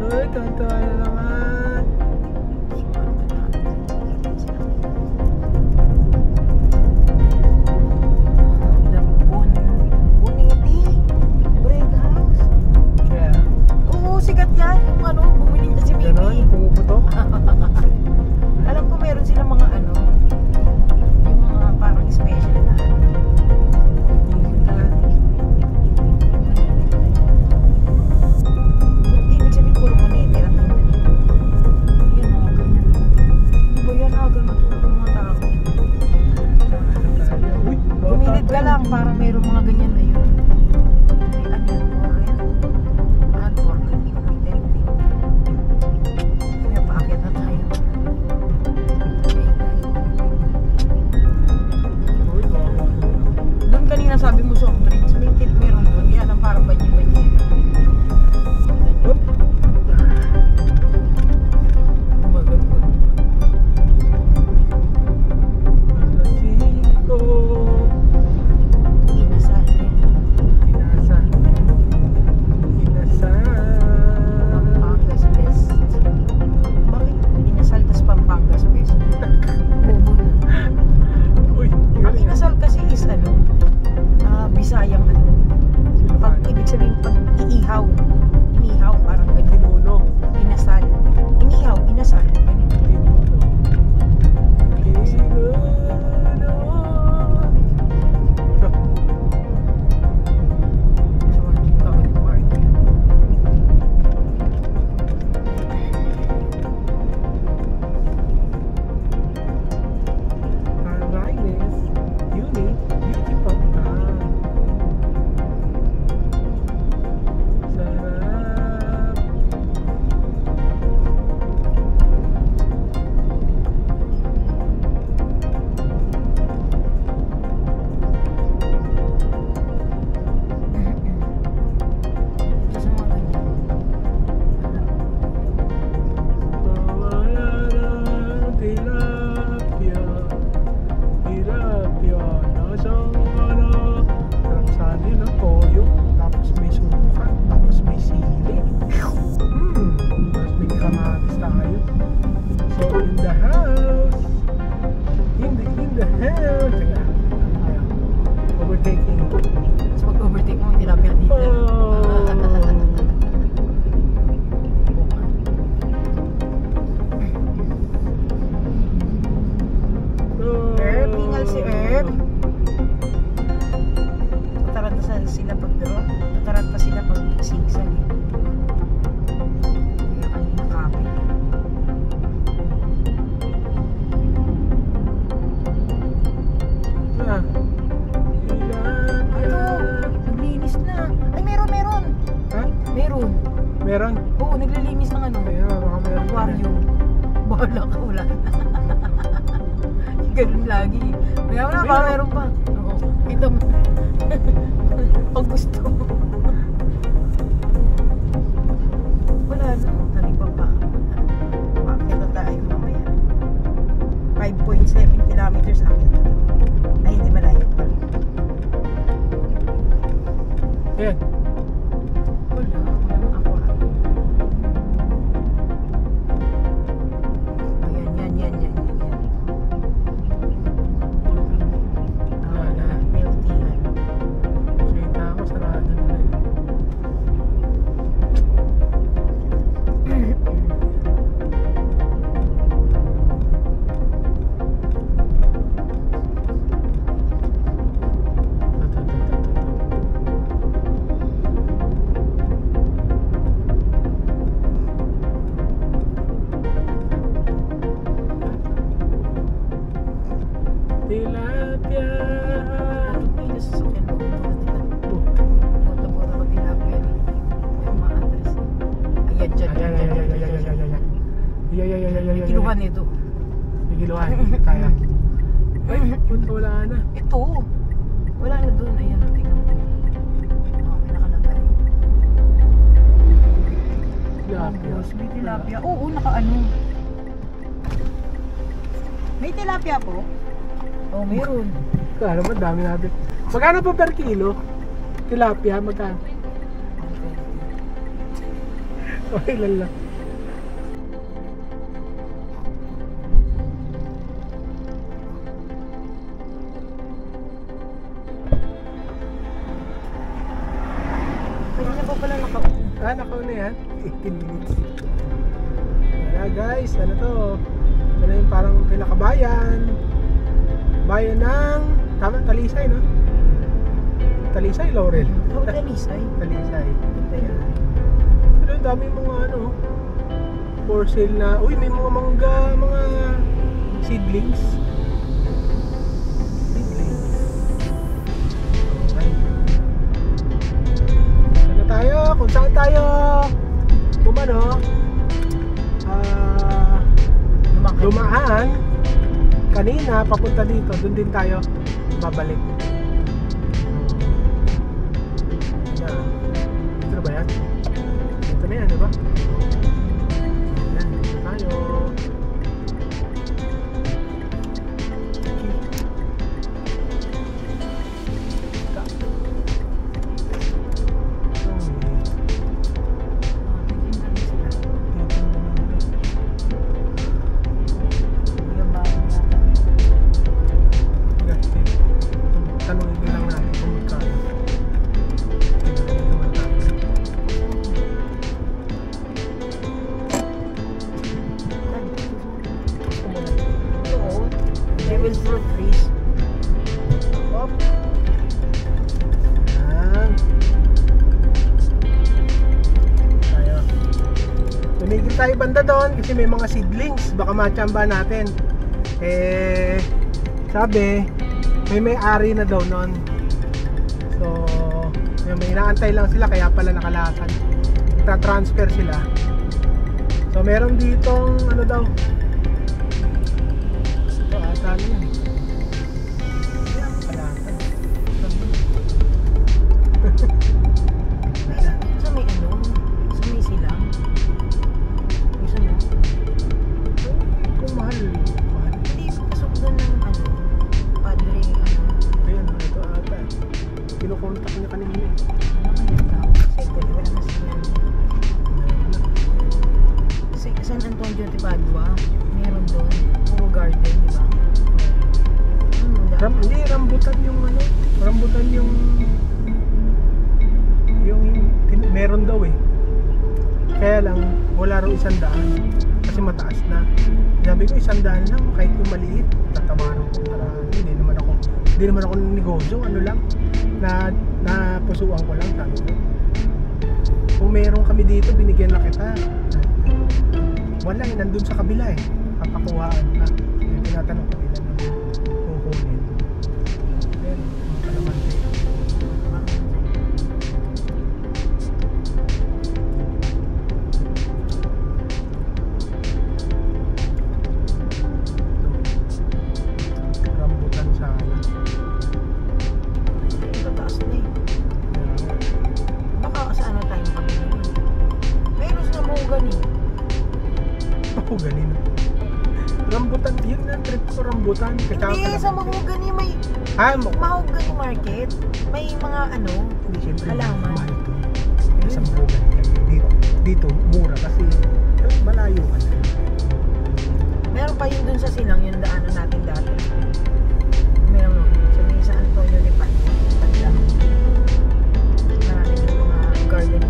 Uy, tontuwa na naman. The Boneti Bread House. Kaya, Oo, sikat yan. Yung ano, bumili na si ganon, Mimi. pumuputok. Alam ko meron silang mga ano, yung mga parang special na ibig sabihin puro Boneti lang tinda nila. Ayan, mga ganyan. Ano ba yan? Agad matulog yung mga tao. Uy, Pumilid ka lang para mayroong mga ganyan. Ayun. Ano yan? Porren? Porren. Hindi ko natin. Kaya paakyat na tayo. Uy, baka. Doon kanina sabi mo soft drinks. May kit meron doon. Yan ang parang banyi-banyi. Oop. Gumagano-gano. Alasiko. Inasal. Inasa. Pampangas best. Bakit inasal tas Pampangas best? Bobo na. Uy, Ang galing. inasal kasi is ano, Bisayang ano. Pag ibig sabihin pag iihaw. Inihaw parang ganyan. Tinuno. Inasal. Inihaw, inasal. Ganyan. Sorry, covered part. Ito sa mga ganyan. Tapos may suka, tapos may sili. Tapos may kamatis tayo. So in the house. In the house. Teka. Ayan. Overtaking. Tapos pag-overtake mo, hindi lapit dito. Herb, hingal si Herb. Tataranta sila pag draw. Tataranta sila pag zigzag eh. Kaya kanina kapit. Meron? Oo, naglilinis ng ano. Ayun, baka meron. Aquarium. Bahala ka, wala na. Ganun lagi. Kaya wala, baka meron pa. Oo, kita mo. Pag gusto mo. Wala na, talipa pa. Bakit na tayo mamaya? 5.7 kilometers akit. Ay, hindi malayo pa. Ayan. Wala nang aquarium. Yan. Wala. Miltihan. Kita ako, sarado na rin. Tilapia. May nasasakyan mo muna nila. Motor-motor ko tilapia. Yung mga address. Ayan dyan. Ay. Kiluhan nito. May kiluhan. Kaya. Ay, punta wala na. Ito. Wala na doon. Ayan, tingnan mo. Oh, may nakalagay. Tilapia. May tilapia. Oo, nakaano. May tilapia po? Oh, meron. Kaya naman, dami natin. Magkano po per kilo? Tilapia, magkano? Okay lang. Kanina pa pala nakaupo. Nakauna yan. 18 minutes. Wala guys, ano to? Ito na yung parang pinakabayan. Bayan ng, tama, Talisay, no? Talisay, Laurel. Oh, Talisay. Talisay. Ito yan. Pero ang dami mga ano, for sale na, uy, may mga mangga, mga seedlings. Okay. Ano tayo? Kung saan tayo bumano? Dumaan. Kanina, papunta dito, doon din tayo babalik. Yan. Dito ba yan? Dito na yan, di ba? Yan, dito tayo. Tanungin ko lang natin kung magkano. Devil fruit trees. Op. Yan. Tayo. Tumigil tayo banda doon kasi may mga seedlings. Baka machamba natin. Sabi, may ari na daw noon. So, may inaantay lang sila kaya pala nakalasan. Ita-transfer sila. So, meron ditong ano daw. Ito ata na yan. Kaya nakalasan. Sa may ano? Sa may silang? Yung sa may? Kung mahal. Hindi, pasok doon ng ano? Padre, ano? Ayun, ito ata. Kinokontak niya kanina eh. Ano kaya tao? Kasi pwede wala na sila. Kasi San Antonio de Padua, meron doon. Puro garden, di ba? Hindi, rambutan yung ano. Rambutan yung meron daw eh. Kaya lang, wala raw 100. Kasi mataas na. Sabi ko 100 lang, kahit yung maliit. Tatawaran ko para hindi naman ako negosyo, ano lang. Napusuan ko lang, sabi ko. Kung meron kami dito, binigyan na kita. Wala eh, nandun sa kabila eh. Papakuhaan na. Tinatanong ko nila na kukunin. Then, kalamansi. mahogany na. Rambutan, yun na trip ko, rambutan. Hindi, sa mahogany may mahogany market. May mga ano, Hindi, syempre, halaman. mahal to. Sa mahogany lang. Dito, mura kasi malayo ka na. Meron pa yun dun sa Silang, yung daanan natin dati. Meron sa may San Antonio de Padua. Tanda. Marami yung mga garden.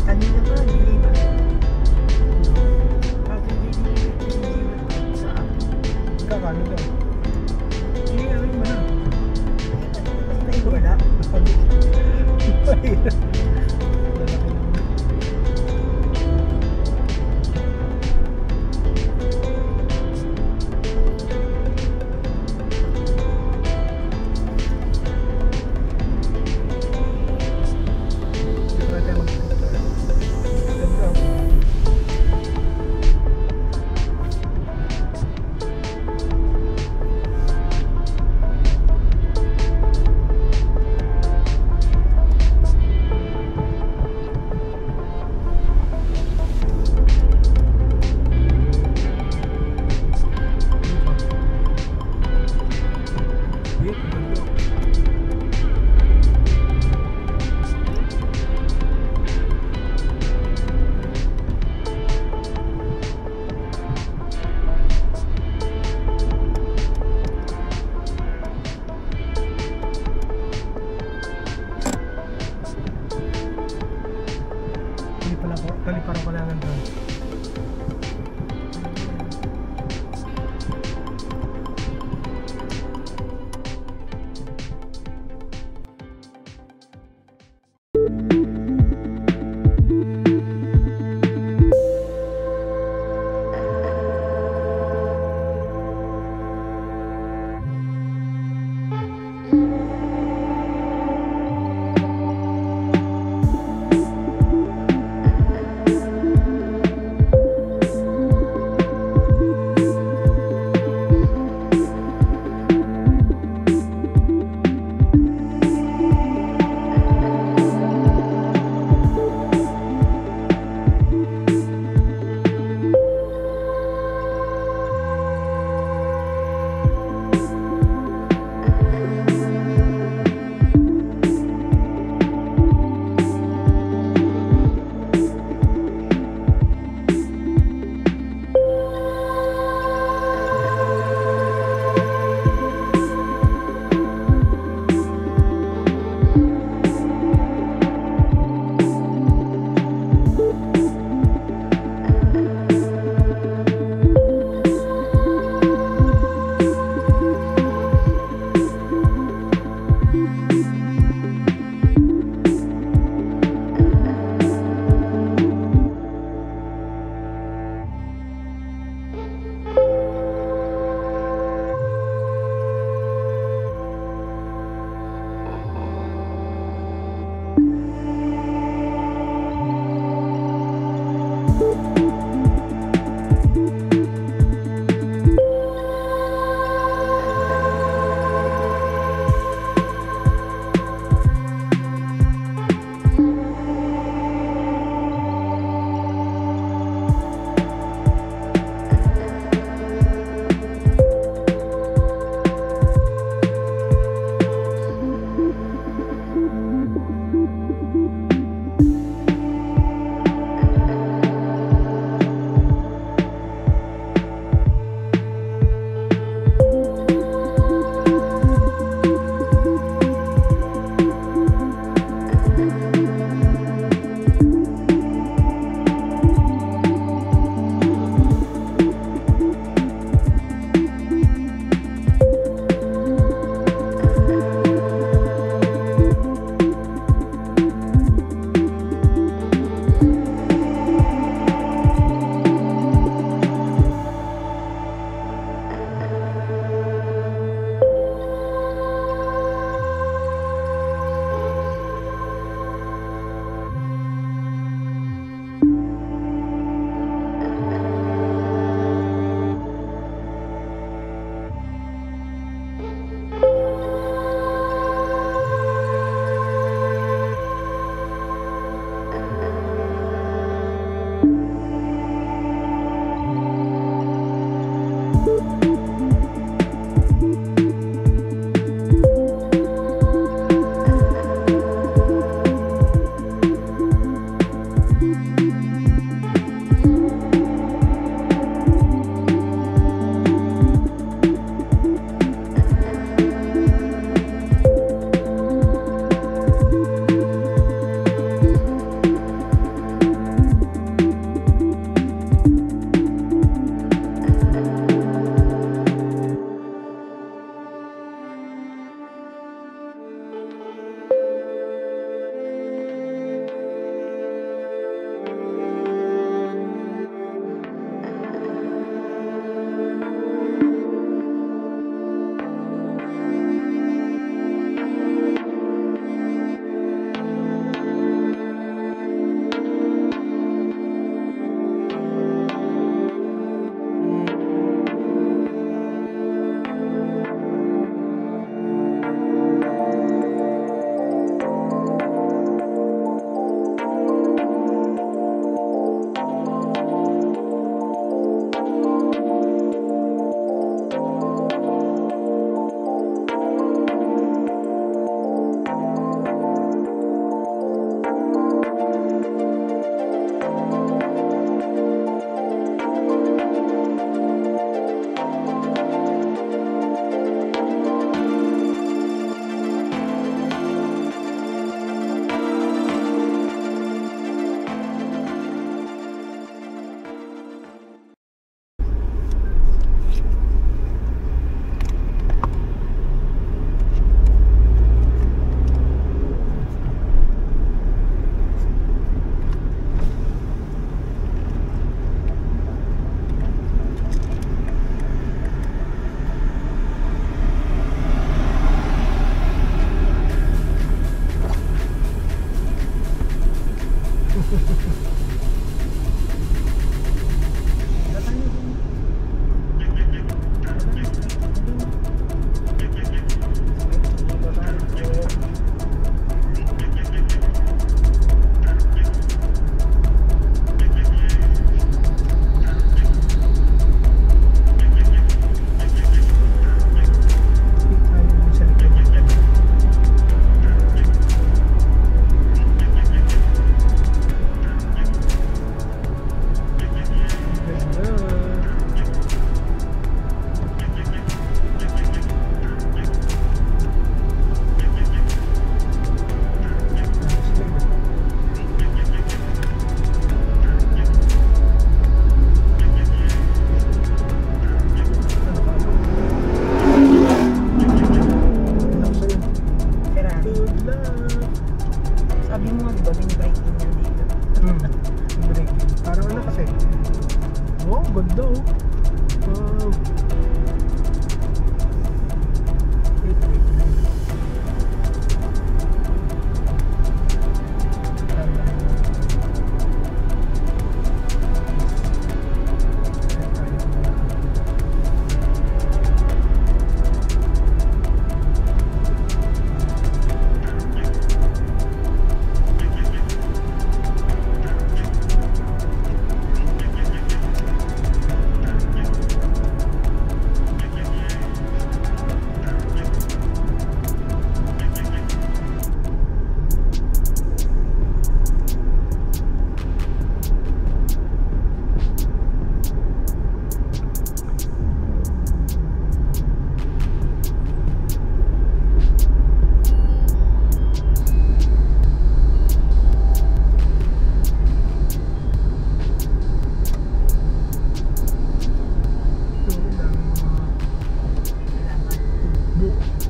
Kanina pa, hindi ba? Sa Kakano daw? Hindi nga rin ba na? wala.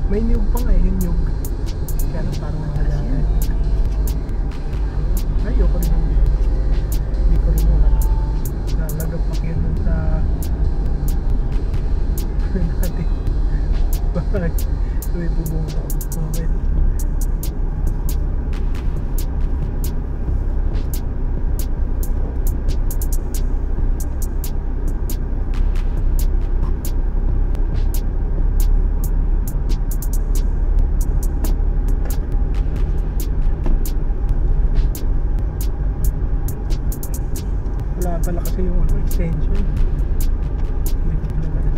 May niyog pa nga eh, yung niyog. Kaya lang parang mahalaga. Ayoko rin ng hindi ko rin wala. Nalagapak yun dun sa natin. Bakit? May bubong ako. Okay. Wala pala kasi yung extension. Hindi ko pala na.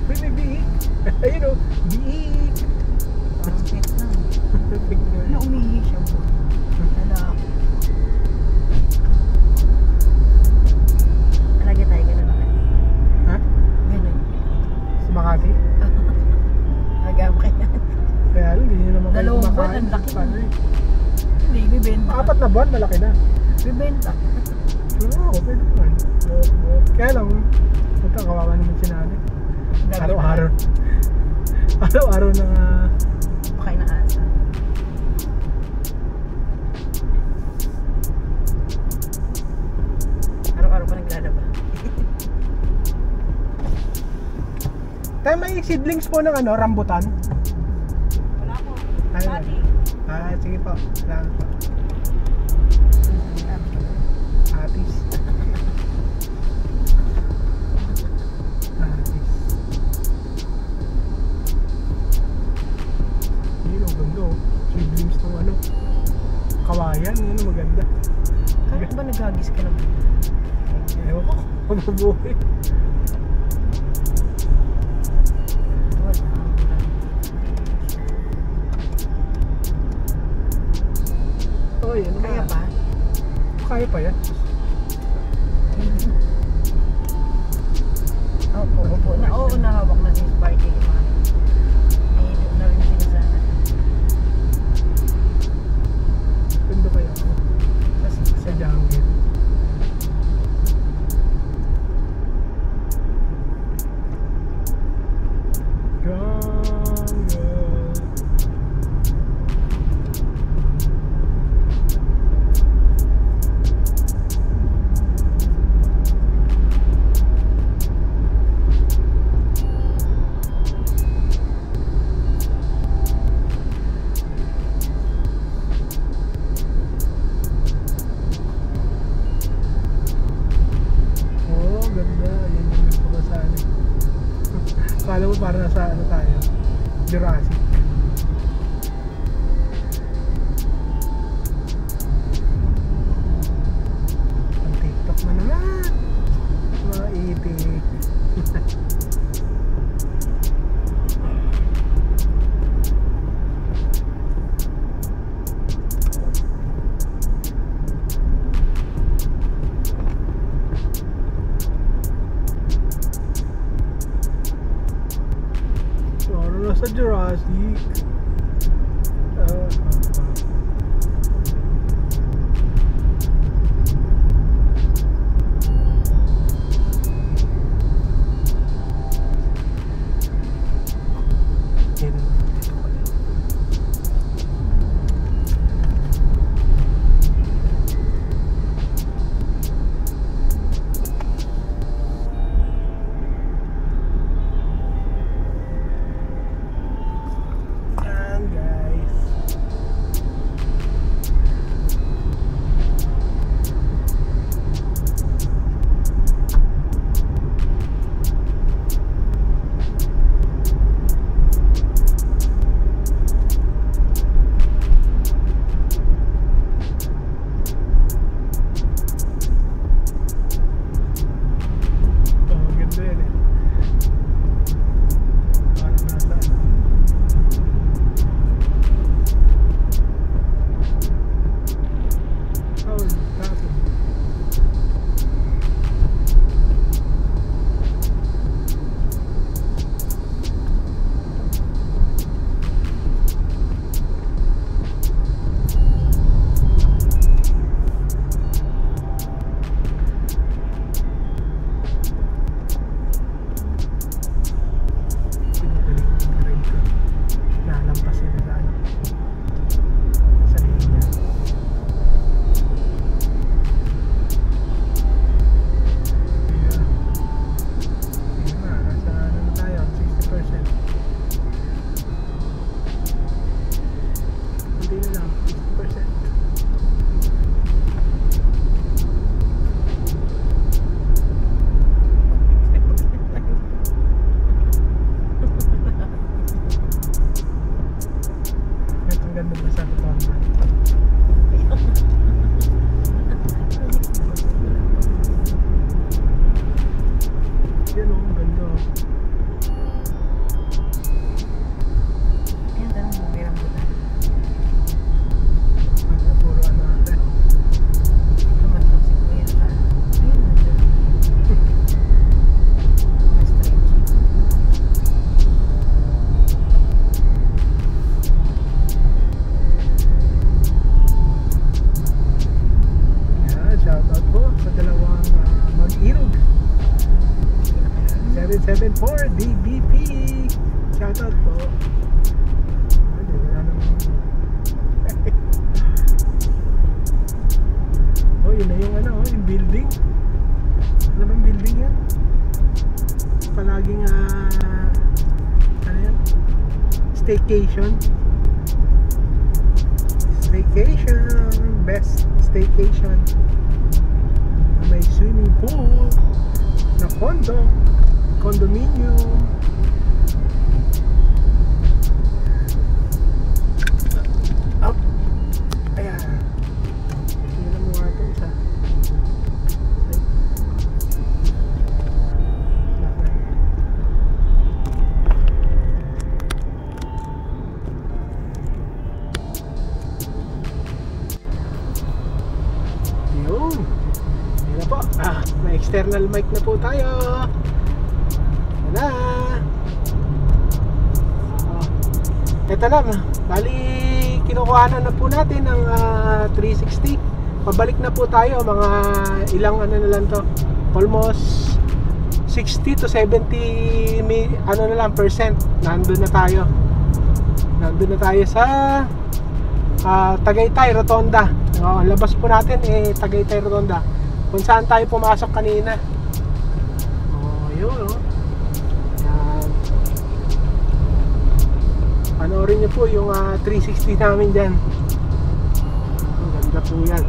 Uy, may biik. Ayun o, biik. Parang fake lang. Ano, umihi siya po. Lalaki. Talaga tayo ganun na kayo. Ha? Ganun. Sa Makati? Agam kaya. Kaya lang, hindi nyo naman kayo Dalawang buwan, kumakain. ang laki. Paano eh? Hindi, bibenta. 4 na buwan, malaki na. Bibenta. Oo, pwede naman. Kaya lang, ito, kawawa naman si nanay. Araw-araw. Araw-araw na Pakain na asa. Araw-araw pa naglalaba. tayo may seedlings po ng ano, rambutan. Wala po. Ayun. Sige po. Salamat po. Atis. Atis. Yun, ang ganda oh. Seedlings ng ano. Kawayan, yun ang maganda. Kaya ba naghagis ka na ba? Ewan ko, mabubuhay. Oh, yan naman. Kaya pa? Kaya pa yan. Opo, opo. Oo, nahawak na si Sparky. May ilog na rin sinasana. Ganda kaya ako. Kasi Sa jungle. Jungle. Oh, ganda. Yan yung gusto ko sa ano. Kala mo parang nasa ano tayo? Jurassic. Ang TikTok mo naman. Mga itik. Parang nasa Jurassic. Yan. Dito pala. 774 DBP. Shoutout po. Ano, wala naman. Oh, yun na yung ano, yung building. Ano bang building yan? Palaging ano yan? Staycation. Staycation. Best staycation. May swimming pool na condominium. Up. Ayan. Tingnan mo nga ito isa. Yun. Yun na po. May external mic na po tayo. Yan na. Ito na. Bali, kinukuhanan na po natin ang 360. Pabalik na po tayo. Mga ilang ano na lang to. Almost 60 to 70 ano na lang percent. Nandun na tayo. Nandun na tayo sa Tagaytay Rotonda. Ang labas po natin Tagaytay Rotonda, kung saan tayo pumasok kanina. Yun yan. Panoorin nyo po yung 360 namin dyan. Ang ganda po yan.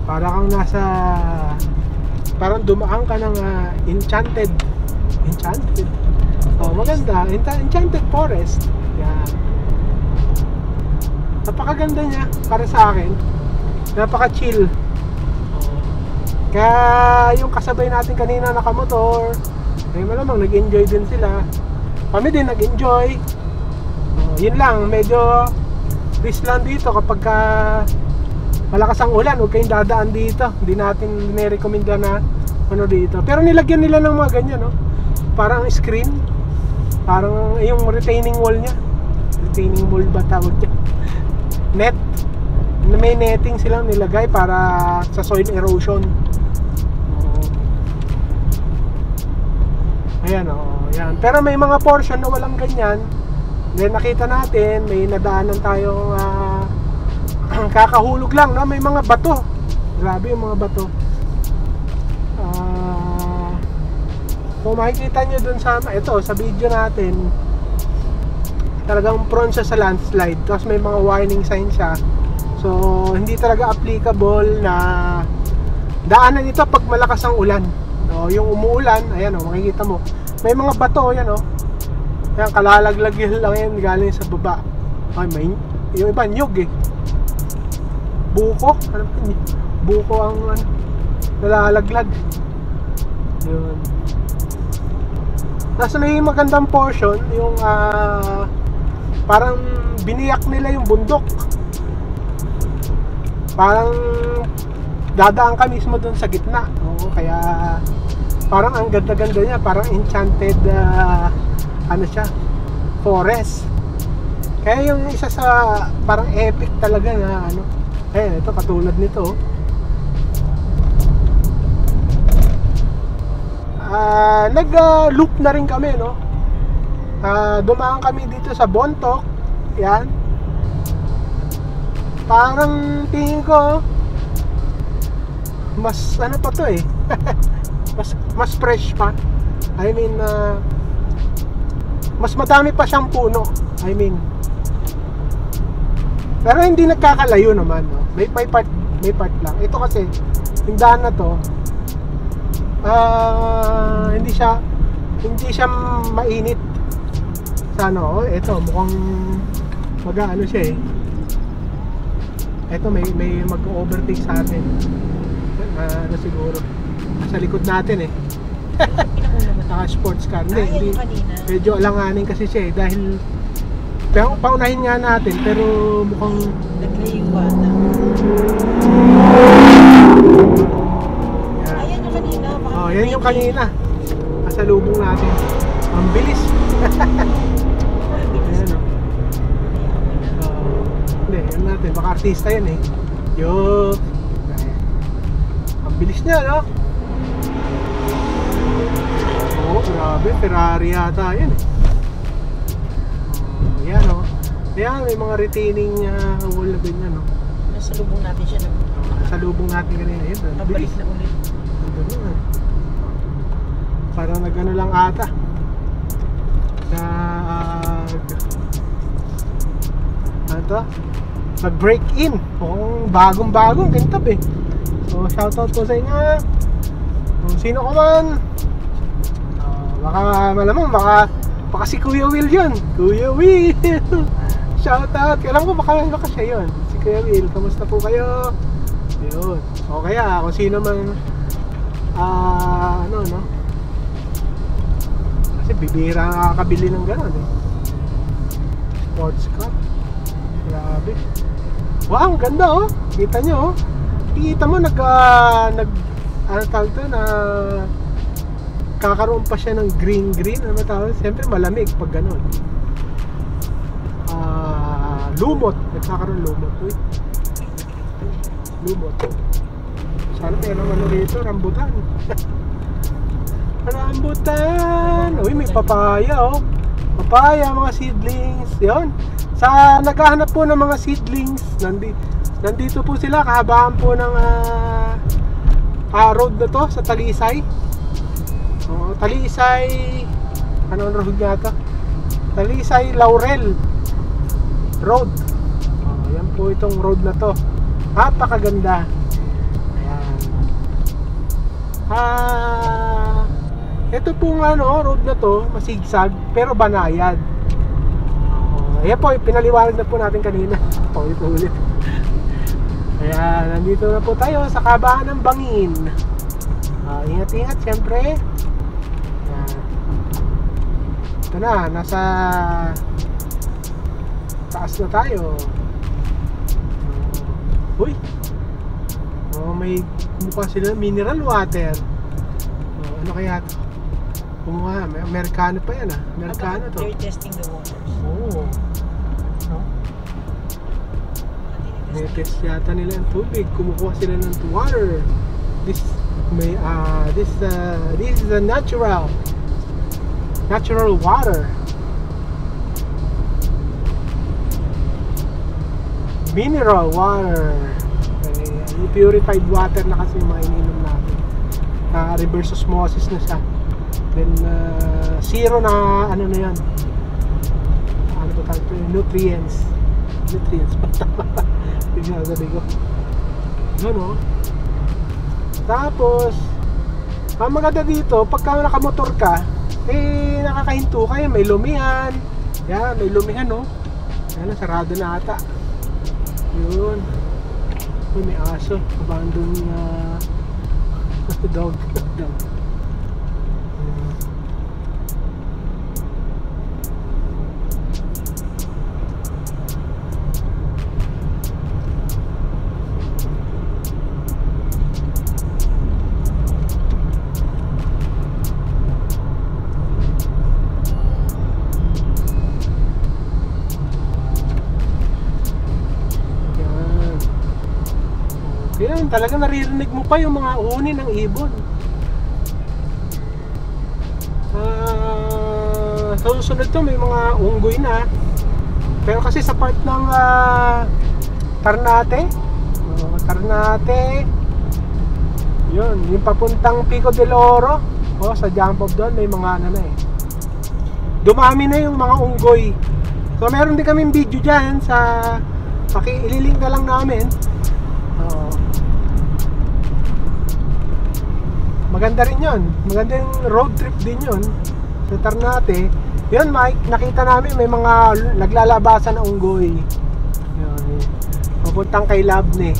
Para kang nasa, parang dumaan ka ng Enchanted. Maganda. Enchanted Forest. Yan. Napakaganda niya para sa akin. Napaka-chill. Kaya yung kasabay natin kanina nakamotor, malamang nag-enjoy din sila. Kami din nag-enjoy. Yun lang, medyo risk lang dito kapag malakas ang ulan, huwag kayong dadaan dito. Hindi natin nirekomenda na ano dito. Pero nilagyan nila ng mga ganyan, no? Parang screen. Parang yung retaining wall niya. Retaining wall ba tawag niya? Net. May netting silang nilagay para sa soil erosion. Ayan yan. Pero may mga portion na walang ganyan. Then nakita natin, may nadaanan tayong kakahulog lang, no? May mga bato. Grabe yung mga bato. Kung makikita nyo dun sa video natin, talagang prone siya sa landslide. Tapos may mga warning signs siya. So hindi talaga applicable na daanan ito pag malakas ang ulan. Yung umuulan, ayan makikita mo. May mga bato, yan Yan, kalalaglag lang yan galing sa baba. Ay, may yung iba nyug Buko, ano ba yun? Buko ang nalalaglag. Yun. Tapos may magandang portion, yung parang biniyak nila yung bundok. Parang dadaan ka mismo dun sa gitna. Kaya parang ang ganda-ganda niya, parang enchanted siya, forest. Kaya yung isa sa parang epic talaga na ayan, ito katulad nito. Nag-loop na rin kami, no? Dumaan kami dito sa Bontoc. Yan. Parang tingin ko mas pa to mas fresh pa. I mean mas madami pa siyang puno. I mean, pero hindi nagkakalayo naman, no? May part lang. Ito kasi yung daan na to, hindi siya mainit. Sa ito mukhang mag-ano siya Ito may mag-overtake sa atin. Siguro sa likod natin naka sports car. Hindi, medyo alanganin kasi siya dahil paunahin nga natin, pero mukhang naglayuan na. Ayan yung kanina. Yan yung kanina. Kasalubong natin. Ang bilis. Ayan hindi, yan natin. Baka artista yan Yung ang bilis niya, no? Oo, grabe. Ferrari yata yan eh. Yan o. Yan, may mga retaining wall na ganyan o. Nasa lubong natin siya. Sa lubong natin kanina. Yan, Pabalik na ulit. Nandun na. Parang nag-ano lang ata. Ano to? Nag-break in. Kung bagong-bagong kintab eh. So shoutout po sa inyo. Kung sino ko man. Baka malamang baka si Kuya Will yun. Kuya Will. Shoutout. Alam ko baka siya yun. Si Kuya Will. Kamusta po kayo? Yun. O kaya kung sino man ano no? Kasi bibira nakakabili ng gano'n eh. Sports car. Grabe. Wow, ang ganda oh. Kita nyo oh. Kita mo ano tawag to na kakaroon pa siya ng green. Ano tawag? Siyempre malamig pag gano'n. Lumot. Nagkakaroon lumot. Uy. Lumot. Sana meron ano rito. Rambutan. Rambutan. Uy, may papaya oh. Papaya, mga seedlings. Yun. Sa naghahanap po ng mga seedlings, nandito po sila, kahabaan po ng road na to sa Talisay. Talisay, anong road nga to? Talisay Laurel Road. Yan po itong road na to. Napakaganda. Ayan. Ito pong road na to, masigsag pero banayad. Ayan po, pinaliwanag na po natin kanina. Ulit. Ayan, nandito na po tayo sa kabaan ng Bangin. Ingat-ingat siyempre. Ayan. Ito na, nasa taas na tayo. Uy! May mukha sila mineral water. Ano kaya ito? Kumuha, Amerikano pa yan Amerikano to. They're testing the waters. Oo. May test yata nila ang tubig. Kumukuha sila ng water. This is a natural water. Mineral water. Purified water na kasi yung mga ininom natin. Reverse osmosis na siya. Then zero na ano na yan. Ano ba tawag ito? Nutrients yung sinasabi ko. Yun o. Tapos ang maganda dito, pagka nakamotor ka, nakakahinto kayo, may lumihan. Yan, may lumihan o. Yan, sarado na ata. Yun. Uy, may aso. Abandon dog. Yan, talaga naririnig mo pa yung mga uni ng ibon. Sa susunod to may mga unggoy na. Pero kasi sa part ng Ternate, yun, yung papuntang Pico del Oro, sa jump off doon may mga ano na eh. Dumami na yung mga unggoy. So meron din kaming video dyan sa ililink na lang namin. Maganda rin yun. Maganda yung road trip din yun sa Ternate. Yun, Mike, nakita namin may mga naglalabasan na unggoy. Yun, papuntang kay Labne.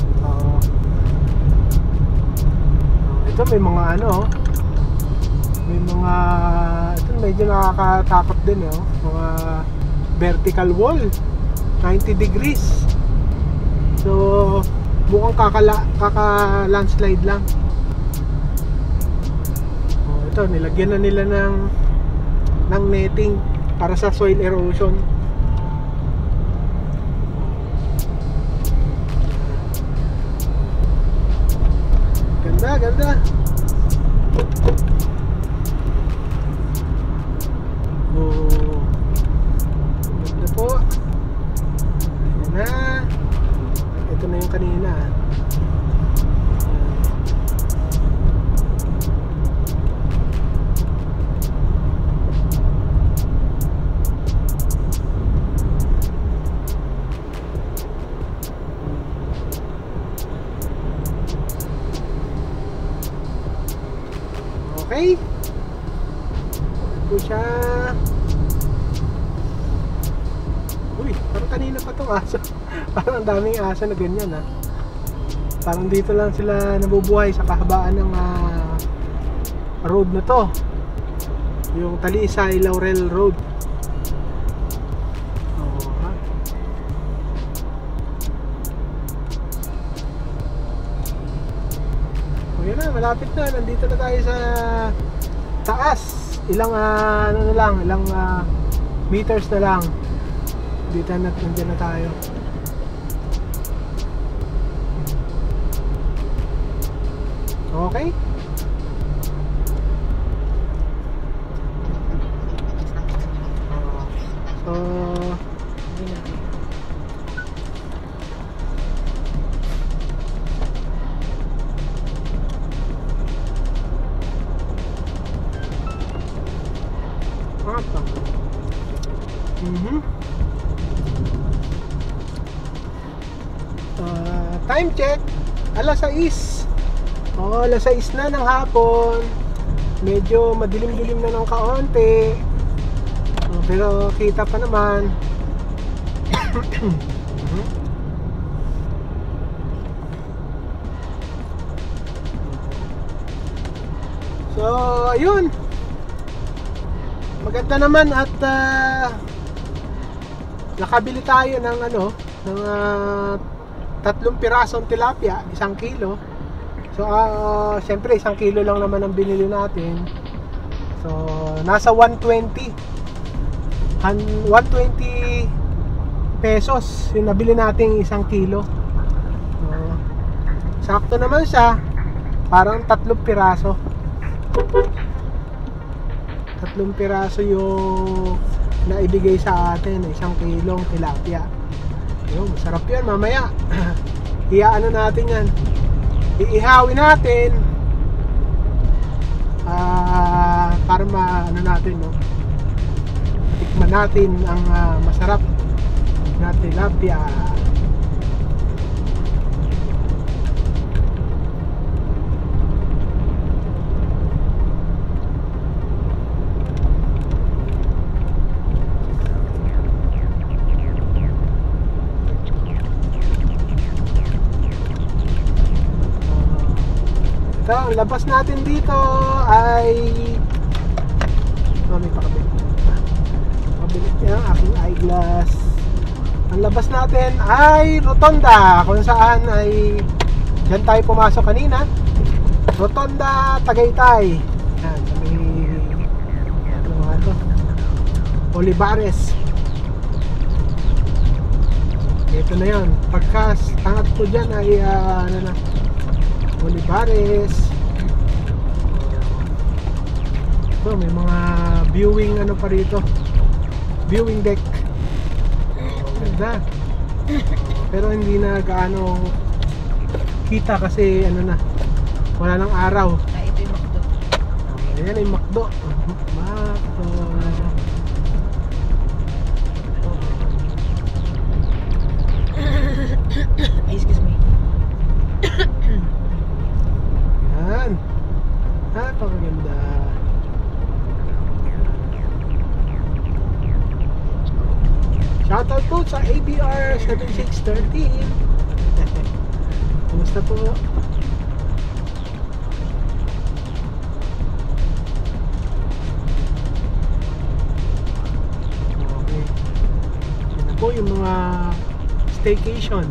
Ito may mga ano, may mga ito medyo nakakatakot din mga vertical wall 90 degrees. So mukhang kaka-landslide lang. Ito, nilagyan na nila ng netting para sa soil erosion. Ganda. Okay? Ito siya. Uy, parang kanina pa itong aso. Parang ang daming aso na ganyan ha. Parang dito lang sila nabubuhay sa kahabaan ng road na to. Yung Talisay Laurel Road. Oo, ha? O yan na, malapit na. Nandito na tayo sa taas. Ilang ano na lang, ilang meters na lang. Dito na, nandiyan na tayo. Okay? So, time check, alas 6. Alas 6 na ng hapon. Medyo madilim-dilim na ng kaunti. Pero kita pa naman. So, ayun. Maganda naman at nakabili tayo ng ng 3 pirasong tilapia, 1 kilo. So, siyempre 1 kilo lang naman ang binili natin. So, nasa 120 pesos yung nabili nating 1 kilo. So, sakto naman siya. Parang 3 piraso. 3 piraso yung naibigay sa atin, 1 kilong tilapia. Yun, masarap yan mamaya. Iyaano natin yan. Iihawin natin para maano natin, no? Tikman natin ang masarap na tilapia. So, ang labas natin dito ay may pakabit. Pabilit niya ang aking eyeglass. Ang labas natin ay Rotonda, kung saan ay dyan tayo pumasok kanina. Rotonda, Tagaytay. Yan, may Olivares. Ito na yun. Pagka angat ko dyan ay Olivares. So, may mga viewing pa rito. Viewing deck. Ganda. Pero hindi na gaano kita kasi wala nang araw. Ito yung McDo. Ayan yung McDo. McDo. Excuse me. Yan. Napakaganda. Shoutout po sa ABR 7613. Kumusta po? Okay. Yan na po yung mga staycation.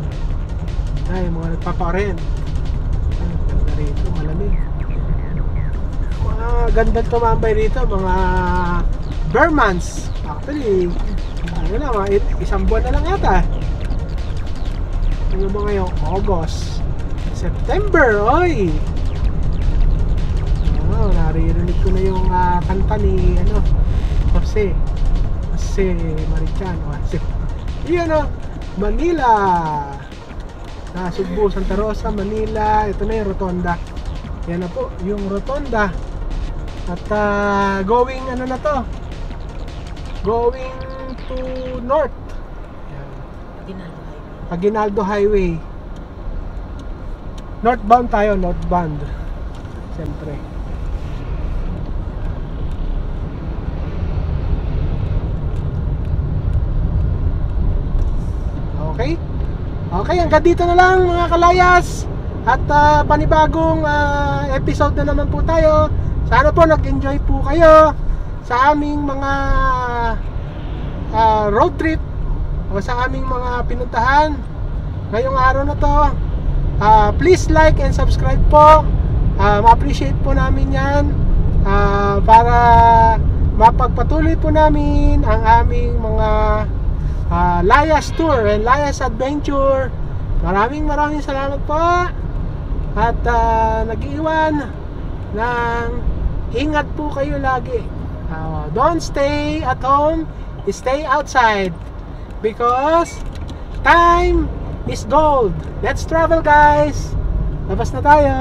Ay, mga nagpapa-rent. Ganda rito, malamig. Mga gandang tumambay rito, mga Burmans. Actually, mga 1 buwan na lang yata. Ano ba ngayon? August, September, oy! Naririnig ko na yung kanta ni Jose Marichan. Iyan Manila. Subo, Santa Rosa, Manila. Ito na yung Rotonda. Yan na po, yung Rotonda. At going na to? Going to north. Aguinaldo Highway. Northbound tayo, northbound. Siyempre. Okay? Okay, hanggang dito na lang mga kalayas. At panibagong episode na naman po tayo. Sana po nag-enjoy po kayo sa aming mga road trip o sa aming mga pinuntahan ngayong araw na to. Please like and subscribe po. Ma-appreciate po namin yan para mapagpatuloy po namin ang aming mga Layas Tour and Layas Adventure. Maraming salamat po. At nag-iwan ng ingat po kayo lagi. Don't stay at home, stay outside because time is gold. Let's travel guys. Labas na tayo.